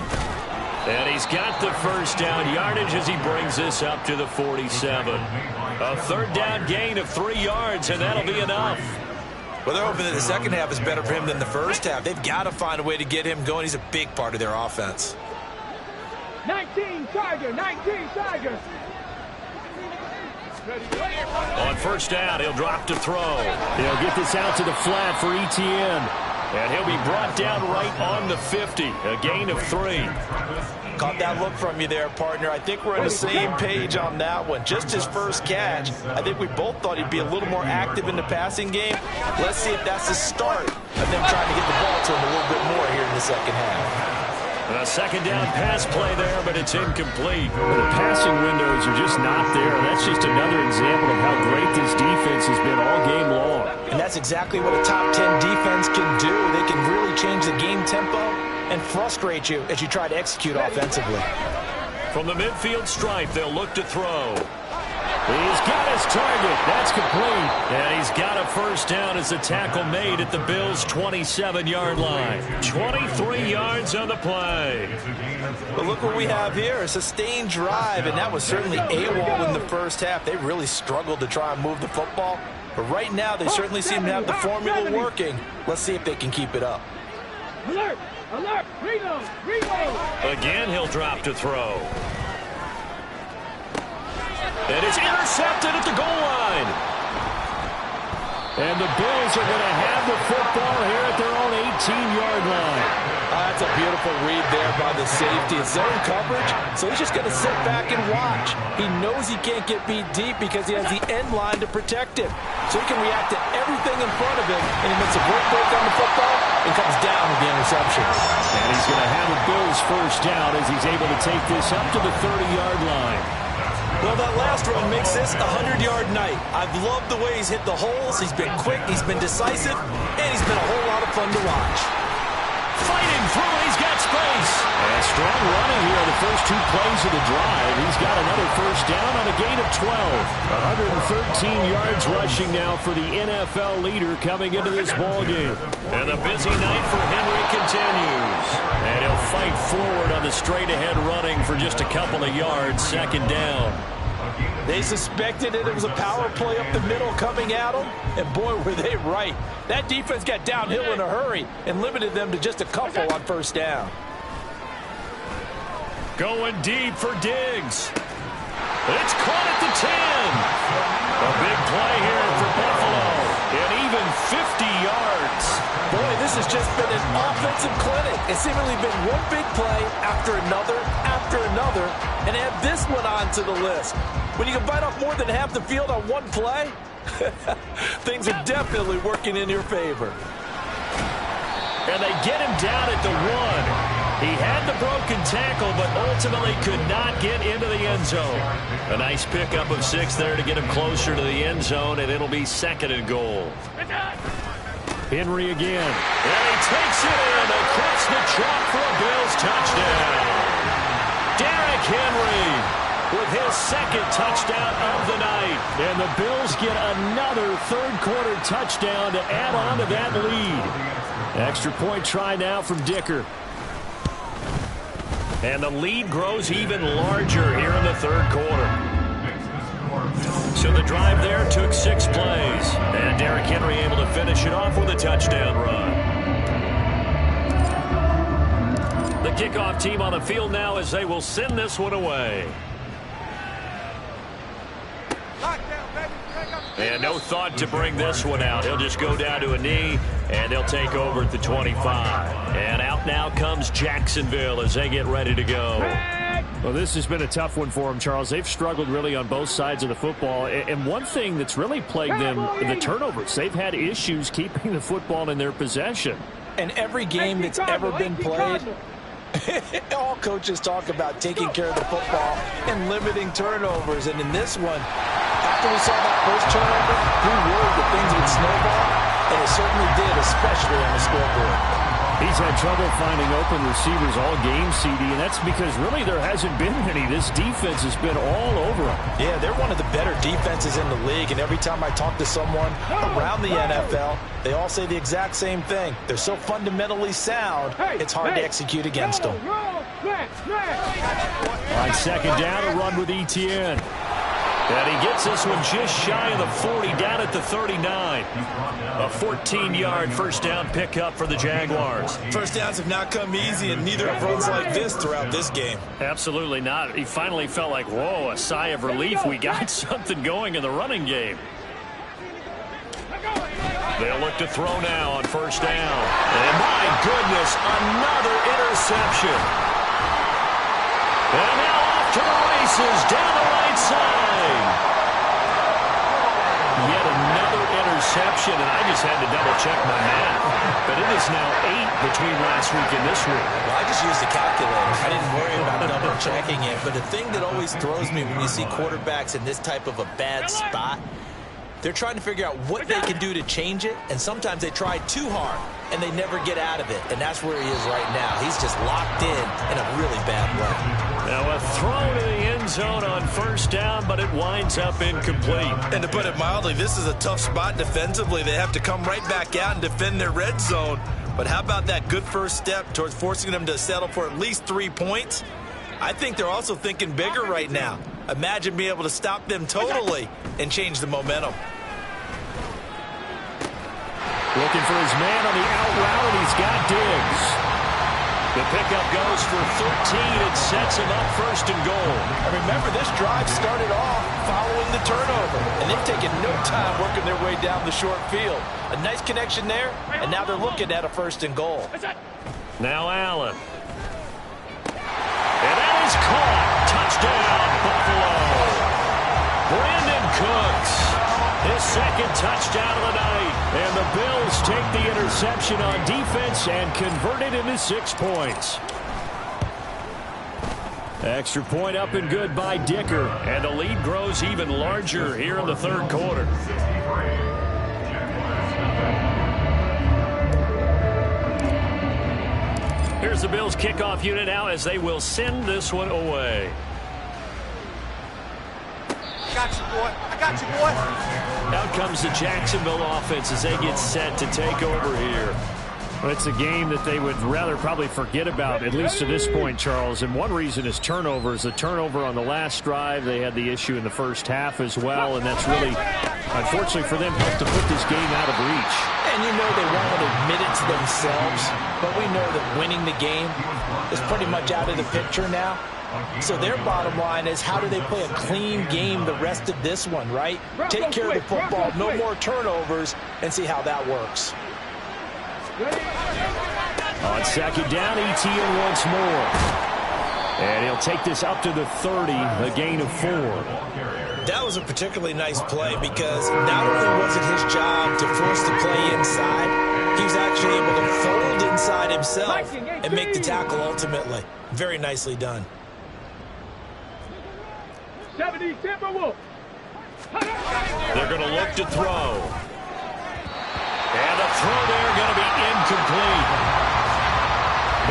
And he's got the first down yardage as he brings this up to the 47. A third down gain of 3 yards, and that'll be enough. Well, they're hoping that the second half is better for him than the first half. They've got to find a way to get him going. He's a big part of their offense. 19 Tiger, 19 Tiger. On first down, he'll drop to throw. He'll get this out to the flat for Etienne. And he'll be brought down right on the 50. A gain of 3. Caught that look from you there, partner. I think we're on the same page on that one. Just his first catch. I think we both thought he'd be a little more active in the passing game. Let's see if that's the start of them trying to get the ball to him a little bit more here in the second half. A second down pass play there, but it's incomplete. The passing windows are just not there. That's just another example of how great this defense has been all game long. And that's exactly what a top 10 defense can do. They can really change the game tempo and frustrate you as you try to execute offensively. From the midfield stripe, they'll look to throw. He's got his target. That's complete. And he's got a first down as the tackle made at the Bills' 27-yard line. 23 yards on the play. But look what we have here, a sustained drive, and that was certainly AWOL in the first half. They really struggled to try and move the football. But right now, they certainly seem to have the formula working. Let's see if they can keep it up. Alert! Alert! Reload! Reload! Again, he'll drop to throw. It is intercepted at the goal line. And the Bills are going to have the football here at their own 18-yard line. That's a beautiful read there by the safety. It's zone coverage, so he's just going to sit back and watch. He knows he can't get beat deep because he has the end line to protect him. So he can react to everything in front of him, and he makes a great break on the football and comes down with the interception. And he's going to have a Bills first down as he's able to take this up to the 30-yard line. Well, that last run makes this a 100-yard night. I've loved the way he's hit the holes. He's been quick, he's been decisive, and he's been a whole lot of fun to watch. Fighting through, he's got space. And strong running here the first 2 plays of the drive. He's got another first down on a gain of 12. 113 yards rushing now for the NFL leader coming into this ballgame. And the busy night for Henry continues. And he'll fight forward on the straight-ahead running for just a couple of yards, second down. They suspected it was a power play up the middle coming at them, and boy, were they right. That defense got downhill in a hurry and limited them to just a couple on first down. Going deep for Diggs. It's caught at the 10. A big play here for Buffalo, and even 50 yards. Boy, this has just been an offensive clinic. It's seemingly been one big play after another, and add this one onto the list. When you can bite off more than half the field on one play, things are definitely working in your favor. And they get him down at the 1. He had the broken tackle, but ultimately could not get into the end zone. A nice pickup of 6 there to get him closer to the end zone, and it'll be 2nd and goal. Henry again. And he takes it in across the chalk for a Bills touchdown. Derrick Henry with his 2nd touchdown of the night. And the Bills get another third-quarter touchdown to add on to that lead. Extra point try now from Dicker. And the lead grows even larger here in the third quarter. So the drive there took 6 plays. And Derrick Henry able to finish it off with a touchdown run. The kickoff team on the field now as they will send this one away. And no thought to bring this one out. He'll just go down to a knee, and they'll take over at the 25. And out now comes Jacksonville as they get ready to go. Well, this has been a tough one for them, Charles. They've struggled really on both sides of the football. And one thing that's really plagued them, the turnovers. They've had issues keeping the football in their possession. And every game that's ever been played, all coaches talk about taking care of the football and limiting turnovers. And in this one, after we saw that first turnover, we worried that things would snowball, and it certainly did, especially on the scoreboard. He's had trouble finding open receivers all game, CD, and that's because really there hasn't been any. This defense has been all over them. Yeah, they're one of the better defenses in the league, and every time I talk to someone around the NFL, they all say the exact same thing. They're so fundamentally sound, it's hard to execute against them. On 2nd down, a run with Etienne. And he gets this one just shy of the 40, down at the 39. A 14-yard first down pickup for the Jaguars. First downs have not come easy, and neither have runs like this throughout this game. Absolutely not. He finally felt like, whoa, a sigh of relief. We got something going in the running game. They'll look to throw now on first down. And my goodness, another interception. And now off to the races down the right side. Yet another interception, and I just had to double-check my math. But it is now 8 between last week and this week. Well, I just used the calculator. I didn't worry about double-checking it. But the thing that always throws me when you see quarterbacks in this type of a bad spot, they're trying to figure out what they can do to change it, and sometimes they try too hard, and they never get out of it. And that's where he is right now. He's just locked in a really bad way. Now a throw to the end zone on first down, but it winds up incomplete. And to put it mildly, this is a tough spot defensively. They have to come right back out and defend their red zone. But how about that good first step towards forcing them to settle for at least 3 points? I think they're also thinking bigger right now. Imagine being able to stop them totally and change the momentum. Looking for his man on the out route, and he's got Diggs. The pickup goes for 13 and sets him up first and goal. And remember, this drive started off following the turnover, and they've taken no time working their way down the short field. A nice connection there, and now they're looking at a first and goal. Now Allen. And that is caught. Touchdown, Buffalo. Brandon Cooks. His 2nd touchdown of the night. And the Bills take the interception on defense and convert it into 6 points. Extra point up and good by Dicker. And the lead grows even larger here in the third quarter. Here's the Bills kickoff unit now as they will send this one away. I got you, boy. I got you, boy. Out comes the Jacksonville offense as they get set to take over here. It's a game that they would rather probably forget about, at least to this point, Charles. And one reason is turnovers. The turnover on the last drive, they had the issue in the first half as well, and that's really, unfortunately for them, helped to put this game out of reach. And you know they won't admit it to themselves, but we know that winning the game is pretty much out of the picture now. So their bottom line is, how do they play a clean game the rest of this one, right? Take care of the football, no more turnovers, and see how that works. On second down, Etienne once more. And he'll take this up to the 30, a gain of 4. That was a particularly nice play because not only was it his job to force the play inside, he was actually able to fold inside himself and make the tackle ultimately. Very nicely done. 70 Timberwolves. They're going to look to throw. And the throw there going to be incomplete.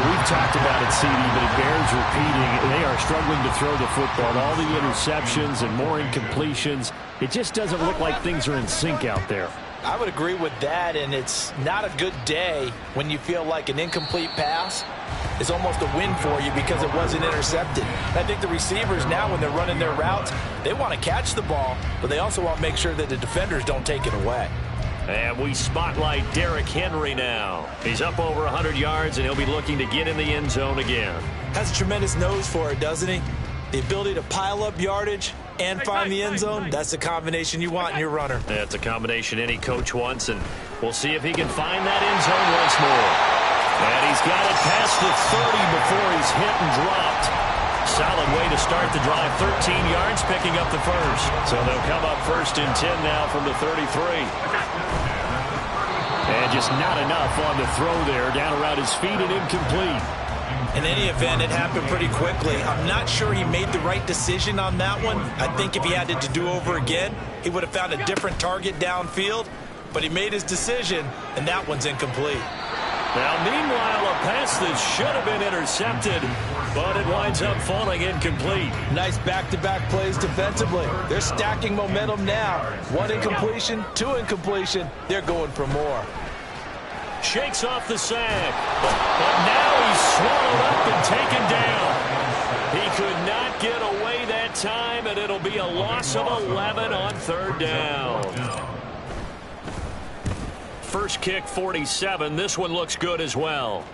We've talked about it, CD, but it bears repeating. They are struggling to throw the football. All the interceptions and more incompletions. It just doesn't look like things are in sync out there. I would agree with that, and it's not a good day when you feel like an incomplete pass is almost a win for you because it wasn't intercepted. I think the receivers now, when they're running their routes, they want to catch the ball, but they also want to make sure that the defenders don't take it away. And we spotlight Derrick Henry now. He's up over 100 yards, and he'll be looking to get in the end zone again. Has a tremendous nose for it, doesn't he? The ability to pile up yardage and find the end zone, that's the combination you want in your runner. That's a combination any coach wants, and we'll see if he can find that end zone once more. And he's got it past the 30 before he's hit and dropped. Solid way to start the drive. 13 yards, picking up the first. So they'll come up first and 10 now from the 33. And just not enough on the throw there. Down around his feet and incomplete. In any event, it happened pretty quickly. I'm not sure he made the right decision on that one. I think if he had it to do over again, he would have found a different target downfield. But he made his decision, and that one's incomplete. Now, meanwhile, a pass that should have been intercepted, but it winds up falling incomplete. Nice back-to-back plays defensively. They're stacking momentum now. 1 incompletion, 2 incompletion. They're going for more. Shakes off the sack, but now he's swallowed up and taken down. He could not get away that time, and it'll be a loss of 11 on third down. First kick, 47. This one looks good as well.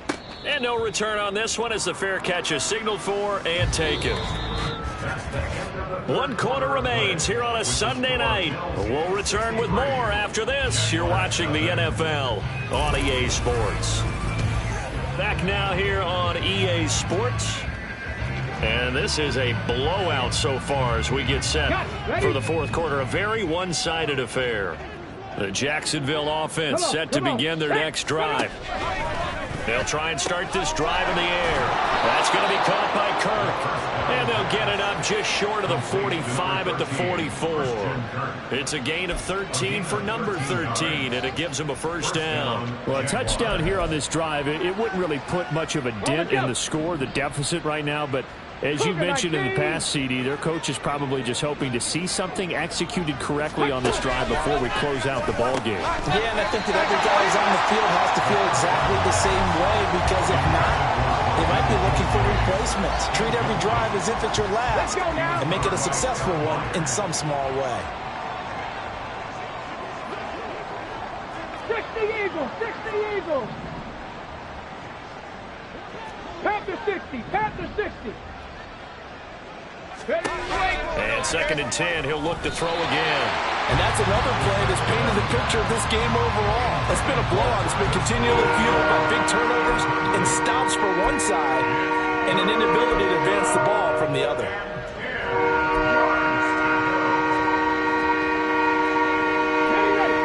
And no return on this one as the fair catch is signaled for and taken. 1 quarter remains here on a Sunday night. We'll return with more after this. You're watching the NFL on EA Sports. Back now here on EA Sports. And this is a blowout so far as we get set for the fourth quarter. A very one-sided affair. The Jacksonville offense set to begin their next drive. They'll try and start this drive in the air. That's going to be caught by Kirk. And they'll get it up just short of the 45 at the 44. It's a gain of 13 for number 13, and it gives them a first down. Well, a touchdown here on this drive, it wouldn't really put much of a dent in the score, the deficit right now, but as you mentioned in the past, CD, their coach is probably just hoping to see something executed correctly on this drive before we close out the ball game. Yeah, and I think that every guy who's on the field has to feel exactly the same way, because if not, they might be looking for replacements. Treat every drive as if it's your last and make it a successful one in some small way. 60 Eagles, 60 Eagles. Panther 60, Panther 60. And second and 10, he'll look to throw again. And that's another play that's painted the picture of this game overall. It's been a blowout. It's been continually fueled by big turnovers and stops for one side and an inability to advance the ball from the other.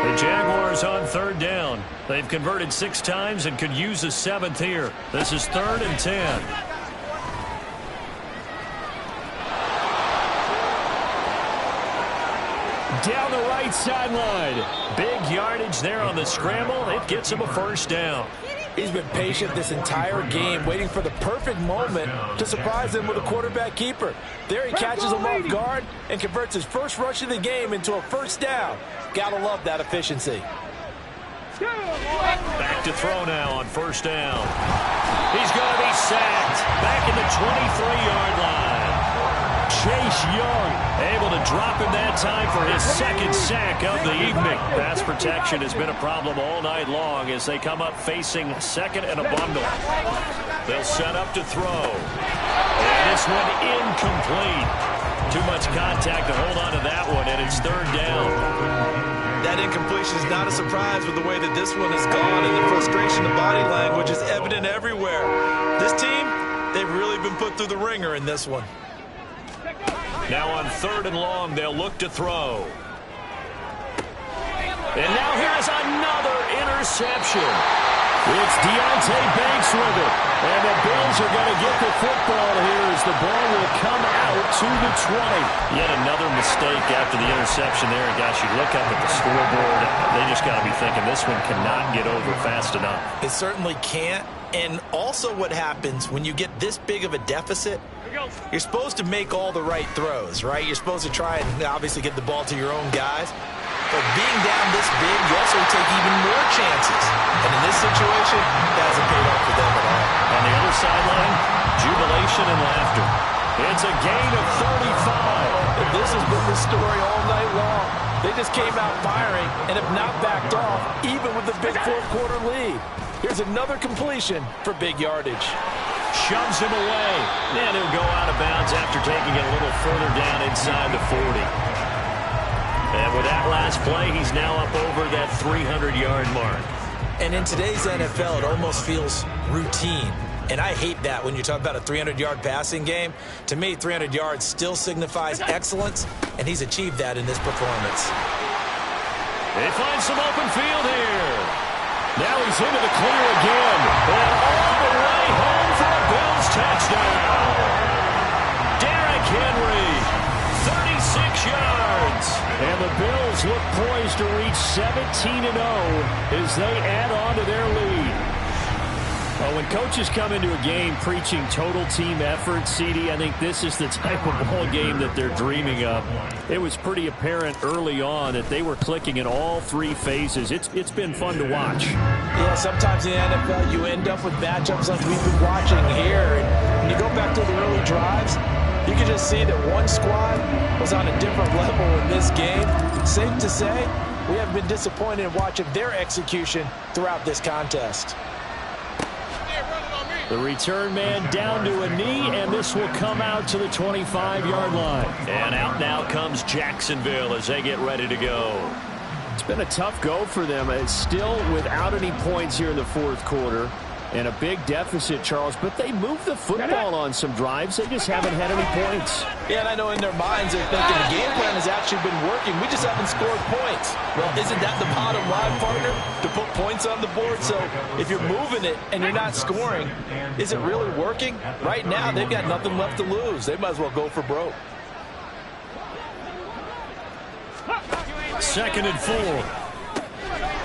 The Jaguars on third down. They've converted 6 times and could use a 7th here. This is 3rd and 10. Down the right sideline. Big yardage there on the scramble. It gets him a first down. He's been patient this entire game, waiting for the perfect moment to surprise them with a quarterback keeper. There he catches him off guard and converts his first rush of the game into a first down. Gotta love that efficiency. Back to throw now on first down. He's going to be sacked. Back in the 23-yard line. Chase Young able to drop him that time for his second sack of the evening. Pass protection has been a problem all night long as they come up facing second and a bundle. They'll set up to throw. And this one incomplete. Too much contact to hold on to that one, and it's third down. That incompletion is not a surprise with the way that this one has gone, and the frustration, the body language is evident everywhere. This team, they've really been put through the ringer in this one. Now on third and long, they'll look to throw. And now here's another interception. It's Deontay Banks with it. And the Bills are going to get the football here as the ball will come out to the 20. Yet another mistake after the interception there. And gosh, you look up at the scoreboard, they just got to be thinking this one cannot get over fast enough. It certainly can't. And also what happens when you get this big of a deficit, you're supposed to make all the right throws, right? You're supposed to try and obviously get the ball to your own guys. But being down this big, you also take even more chances. And in this situation, that hasn't paid off for them at all. On the other sideline, jubilation and laughter. It's a gain of 35. And this has been the story all night long. They just came out firing and have not backed off, even with the big fourth-quarter lead. Here's another completion for big yardage. Shoves him away. And he'll go out of bounds after taking it a little further down inside the 40. And with that last play, he's now up over that 300-yard mark. And in today's NFL, it almost feels routine. And I hate that when you talk about a 300-yard passing game. To me, 300 yards still signifies excellence, and he's achieved that in this performance. They find some open field here. Now he's into the clear again. And all the way home for a Bills touchdown. Derrick Henry, 36 yards. And the Bills look poised to reach 17-0 as they add on to their lead. Well, when coaches come into a game preaching total team effort, CD, I think this is the type of ball game that they're dreaming of. It was pretty apparent early on that they were clicking in all three phases. It's been fun to watch. Yeah, sometimes in the NFL you end up with matchups like we've been watching here. And when you go back to the early drives, you can just see that one squad was on a different level in this game. Safe to say, we have been disappointed in watching their execution throughout this contest. The return man down to a knee, and this will come out to the 25-yard line. And out now comes Jacksonville as they get ready to go. It's been a tough go for them. It's still without any points here in the fourth quarter. And a big deficit, Charles, but they moved the football on some drives. They just haven't had any points. Yeah, and I know in their minds they're thinking the game plan has actually been working. We just haven't scored points. Well, isn't that the bottom line, partner? To put points on the board? So if you're moving it and you're not scoring, is it really working? Right now, they've got nothing left to lose. They might as well go for broke. Second and 4.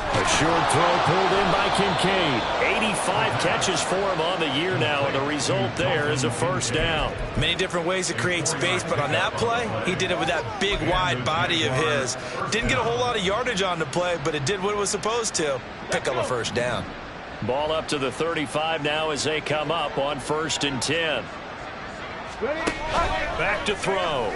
A short throw pulled in by Kincaid. 85 catches for him on the year now, and the result there is a first down. Many different ways to create space, but on that play, he did it with that big, wide body of his. Didn't get a whole lot of yardage on the play, but it did what it was supposed to. Pick up a first down. Ball up to the 35 now as they come up on 1st and 10. Back to throw.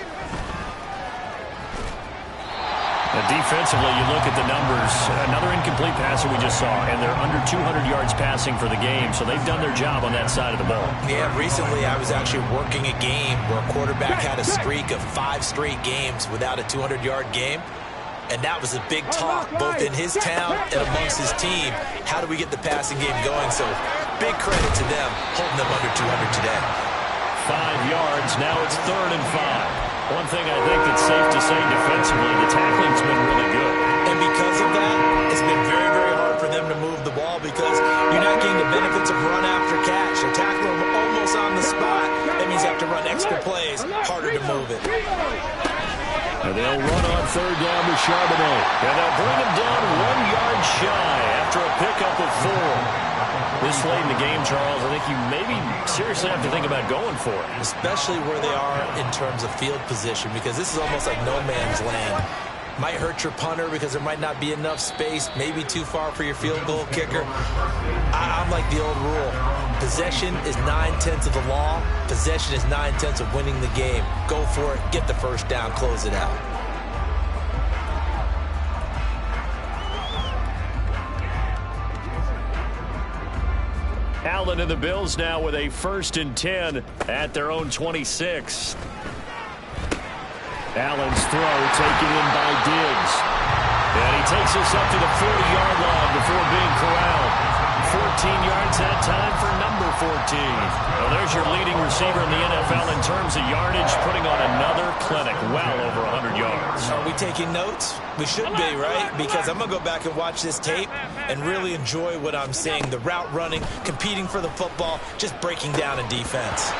Now defensively, you look at the numbers. Another incomplete pass that we just saw, and they're under 200 yards passing for the game, so they've done their job on that side of the ball. Yeah, recently I was actually working a game where a quarterback had a streak of 5 straight games without a 200-yard game, and that was a big talk both in his town and amongst his team. How do we get the passing game going? So big credit to them holding them under 200 today. 5 yards. Now it's 3rd and 5. One thing I think that's safe to say defensively, the tackling's been really good. And because of that, it's been very, very hard for them to move the ball because you're not getting the benefits of run after catch. They're tackling them almost on the spot. That means you have to run extra plays, harder to move it. And they'll run on 3rd down with Charbonnet. And they'll bring him down 1 yard shy after a pickup of 4. This late in the game, Charles, I think you maybe seriously have to think about going for it. Especially where they are in terms of field position, because this is almost like no man's land. Might hurt your punter because there might not be enough space, maybe too far for your field goal kicker. I'm like the old rule. Possession is 9/10 of the law. Possession is 9/10 of winning the game. Go for it, get the first down, close it out. Allen and the Bills now with a 1st and 10 at their own 26. Allen's throw taken in by Diggs. And he takes us up to the 40-yard line before being corralled. 14 yards that time for number 14. Well, there's your leading receiver in the NFL in terms of yardage, putting on another clinic, well over 100 yards. Are we taking notes? We should be, right? Because I'm going to go back and watch this tape and really enjoy what I'm seeing. The route running, competing for the football, just breaking down a defense.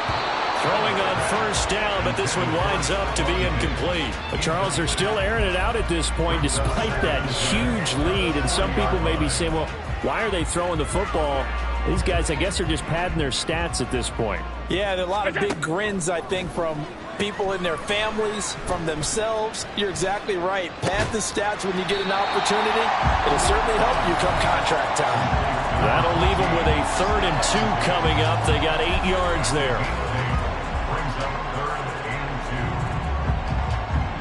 Throwing on 1st down, but this one winds up to be incomplete. But Charles, they're still airing it out at this point despite that huge lead. And some people may be saying, well, why are they throwing the football? These guys, I guess, are just padding their stats at this point. Yeah, there are a lot of big grins, I think, from people in their families, from themselves. You're exactly right. Pad the stats when you get an opportunity. It'll certainly help you come contract time. That'll leave them with a 3rd and 2 coming up. They got 8 yards there.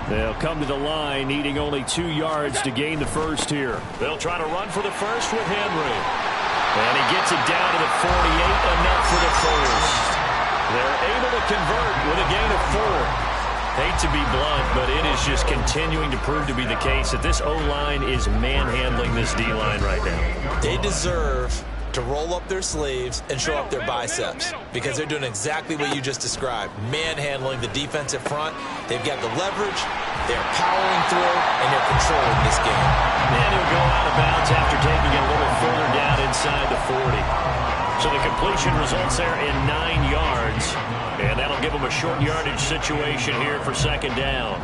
They'll come to the line, needing only 2 yards to gain the first here. They'll try to run for the first with Henry. And he gets it down to the 48, enough for the first. They're able to convert with a gain of 4. Hate to be blunt, but it is just continuing to prove to be the case that this O-line is manhandling this D-line right now. They deserve to roll up their sleeves and show up their biceps because they're doing exactly what you just described, manhandling the defensive front. They've got the leverage, they're powering through, and they're controlling this game. And he'll go out of bounds after taking it a little further down inside the 40. So the completion results there in 9 yards, and that'll give them a short yardage situation here for 2nd down.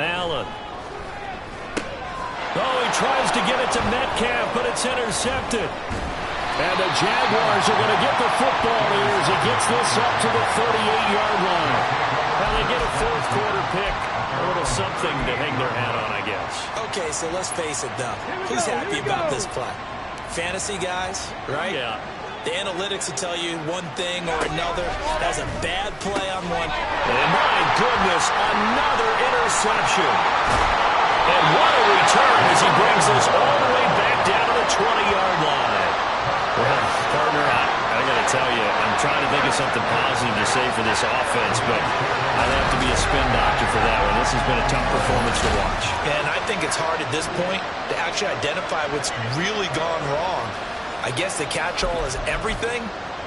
Allen. Oh, he tries to get it to Metcalf, but it's intercepted. And the Jaguars are going to get the football here as he gets this up to the 38-yard line. Well, they get a 4th quarter pick. A little something to hang their hat on, I guess. Okay, so let's face it, though. Who's happy about this play? Fantasy guys, right? Yeah. The analytics will tell you one thing or another. That's a bad play on one. And my goodness, another interception. And what a return as he brings this all the way back down to the 20-yard line. Well, partner, I got to tell you, I'm trying to think of something positive to say for this offense, but I'd have to be a spin doctor for that one. This has been a tough performance to watch. And I think it's hard at this point to actually identify what's really gone wrong. I guess the catch-all is everything.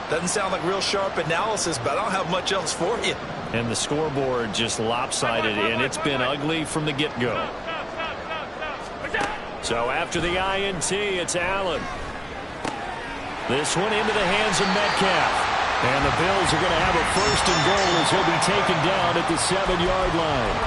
Doesn't sound like real sharp analysis, but I don't have much else for you. And the scoreboard just lopsided, and it's been ugly from the get-go. So after the INT, it's Allen. This one into the hands of Metcalf. And the Bills are going to have a 1st and goal as he'll be taken down at the 7-yard line.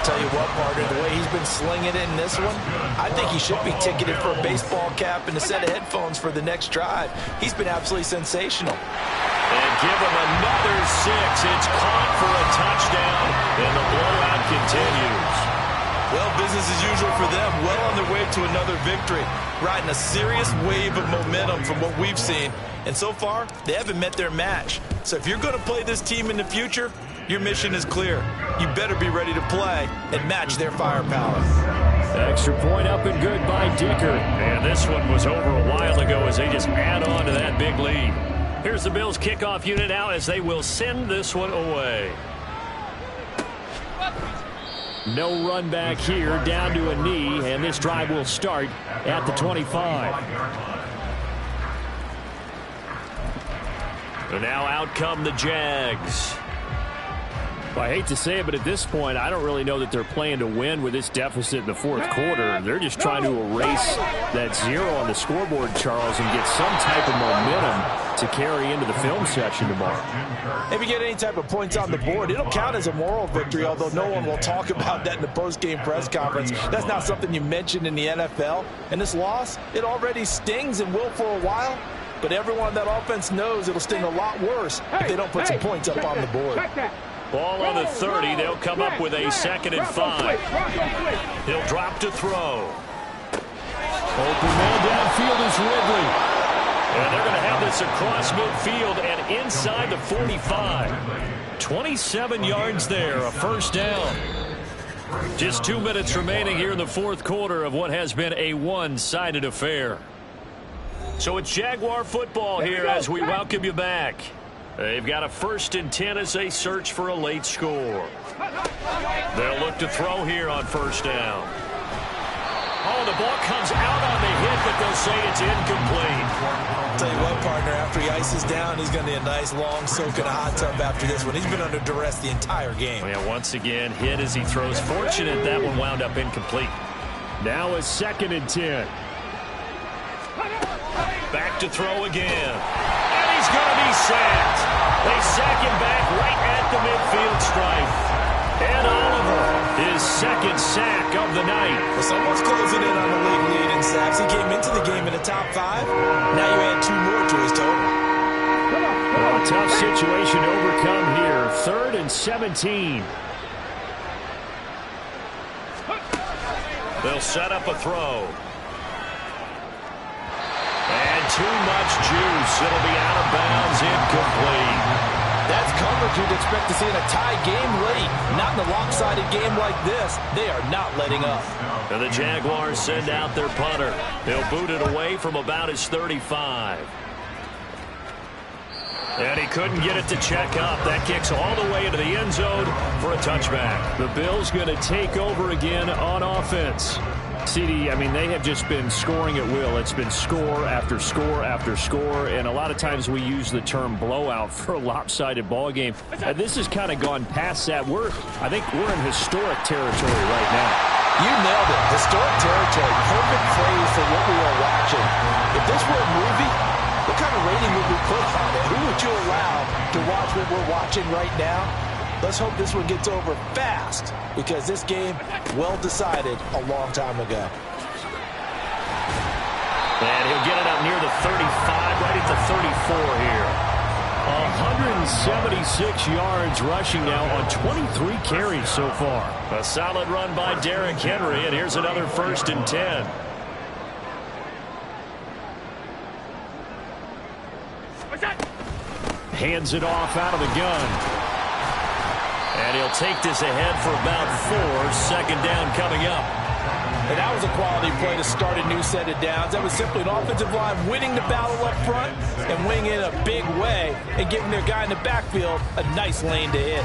Tell you what, partner, the way he's been slinging it in this one, I think he should be ticketed for a baseball cap and a set of headphones for the next drive. He's been absolutely sensational. And give him another 6. It's caught for a touchdown, and the blowout continues. Well, business as usual for them. Well on their way to another victory. Riding a serious wave of momentum from what we've seen. And so far, they haven't met their match. So if you're going to play this team in the future, your mission is clear. You better be ready to play and match their firepower. Extra point up and good by Dicker. And this one was over a while ago as they just add on to that big lead. Here's the Bills kickoff unit now as they will send this one away. No run back here, down to a knee, and this drive will start at the 25. And now out come the Jags. Well, I hate to say it, but at this point, I don't really know that they're playing to win with this deficit in the 4th quarter. They're just trying to erase that 0 on the scoreboard, Charles, and get some type of momentum to carry into the film session tomorrow. If you get any type of points on the board, it'll count as a moral victory, although no one will talk about that in the post-game press conference. That's not something you mentioned in the NFL. And this loss, it already stings and will for a while. But everyone on that offense knows it'll sting a lot worse if they don't put some points up on the board. Ball on the 30. They'll come up with a 2nd and 5. He'll drop to throw. Open man downfield is Ridley. And they're going to have this across midfield and inside the 45. 27 yards there, a 1st down. Just 2 minutes remaining here in the 4th quarter of what has been a one-sided affair. So it's Jaguar football here as we welcome you back. They've got a 1st and 10 as they search for a late score. They'll look to throw here on 1st down. Oh, the ball comes out on the hit, but they'll say it's incomplete. I'll tell you what, partner, after he ices down, he's going to need a nice long soak in a hot tub after this one. He's been under duress the entire game. Yeah, once again, hit as he throws. Fortunate that one wound up incomplete. Now a 2nd and 10. Back to throw again. And he's going to be sacked. They sack him back right at the midfield stripe. And Oliver, his 2nd sack of the night. Well, someone's closing in on the league lead in sacks. He came into the game in the top 5. Now you add 2 more to his total. Well, a tough situation to overcome here. 3rd and 17. They'll set up a throw. And too much juice. It'll be out of bounds, incomplete. That's coverage you'd expect to see in a tie game late. Not in a lopsided game like this. They are not letting up. And the Jaguars send out their punter. They'll boot it away from about his 35. And he couldn't get it to check up. That kicks all the way into the end zone for a touchback. The Bills going to take over again on offense. CD, I mean, they have just been scoring at will. It's been score after score after score, and a lot of times we use the term blowout for a lopsided ball game. This has kind of gone past that. I think we're in historic territory right now. You nailed it. Historic territory. Perfect phrase for what we are watching. If this were a movie, what kind of rating would we put on it? Who would you allow to watch what we're watching right now? Let's hope this one gets over fast, because this game, well decided a long time ago. And he'll get it up near the 35, right at the 34 here. 176 yards rushing now on 23 carries so far. A solid run by Derrick Henry, and here's another 1st and 10. Hands it off out of the gun. And he'll take this ahead for about 4. 2nd down coming up. And that was a quality play to start a new set of downs. That was simply an offensive line winning the battle up front and winning it in a big way and giving their guy in the backfield a nice lane to hit.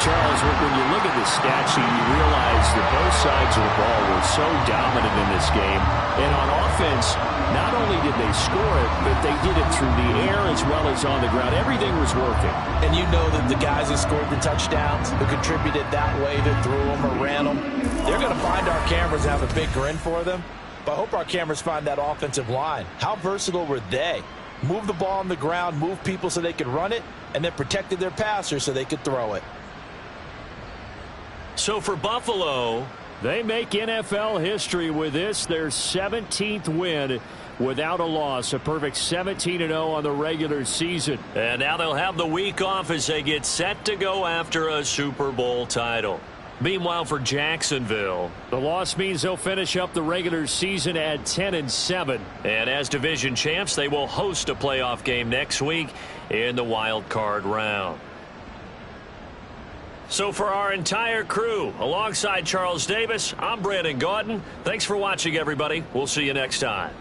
Charles, when you look at the stat sheet, you realize that both sides of the ball were so dominant in this game. And on offense, not only did they score it, but they did it through the air as well as on the ground. Everything was working. And you know that the guys who scored the touchdowns, who contributed that way, that threw them or ran them, they're going to find our cameras and have a big grin for them. But I hope our cameras find that offensive line. How versatile were they? Move the ball on the ground, move people so they could run it, and then protected their passers so they could throw it. So for Buffalo, they make NFL history with this, their 17th win without a loss. A perfect 17-0 on the regular season. And now they'll have the week off as they get set to go after a Super Bowl title. Meanwhile, for Jacksonville, the loss means they'll finish up the regular season at 10-7. And as division champs, they will host a playoff game next week in the wild card round. So for our entire crew, alongside Charles Davis, I'm Brandon Gaudin. Thanks for watching, everybody. We'll see you next time.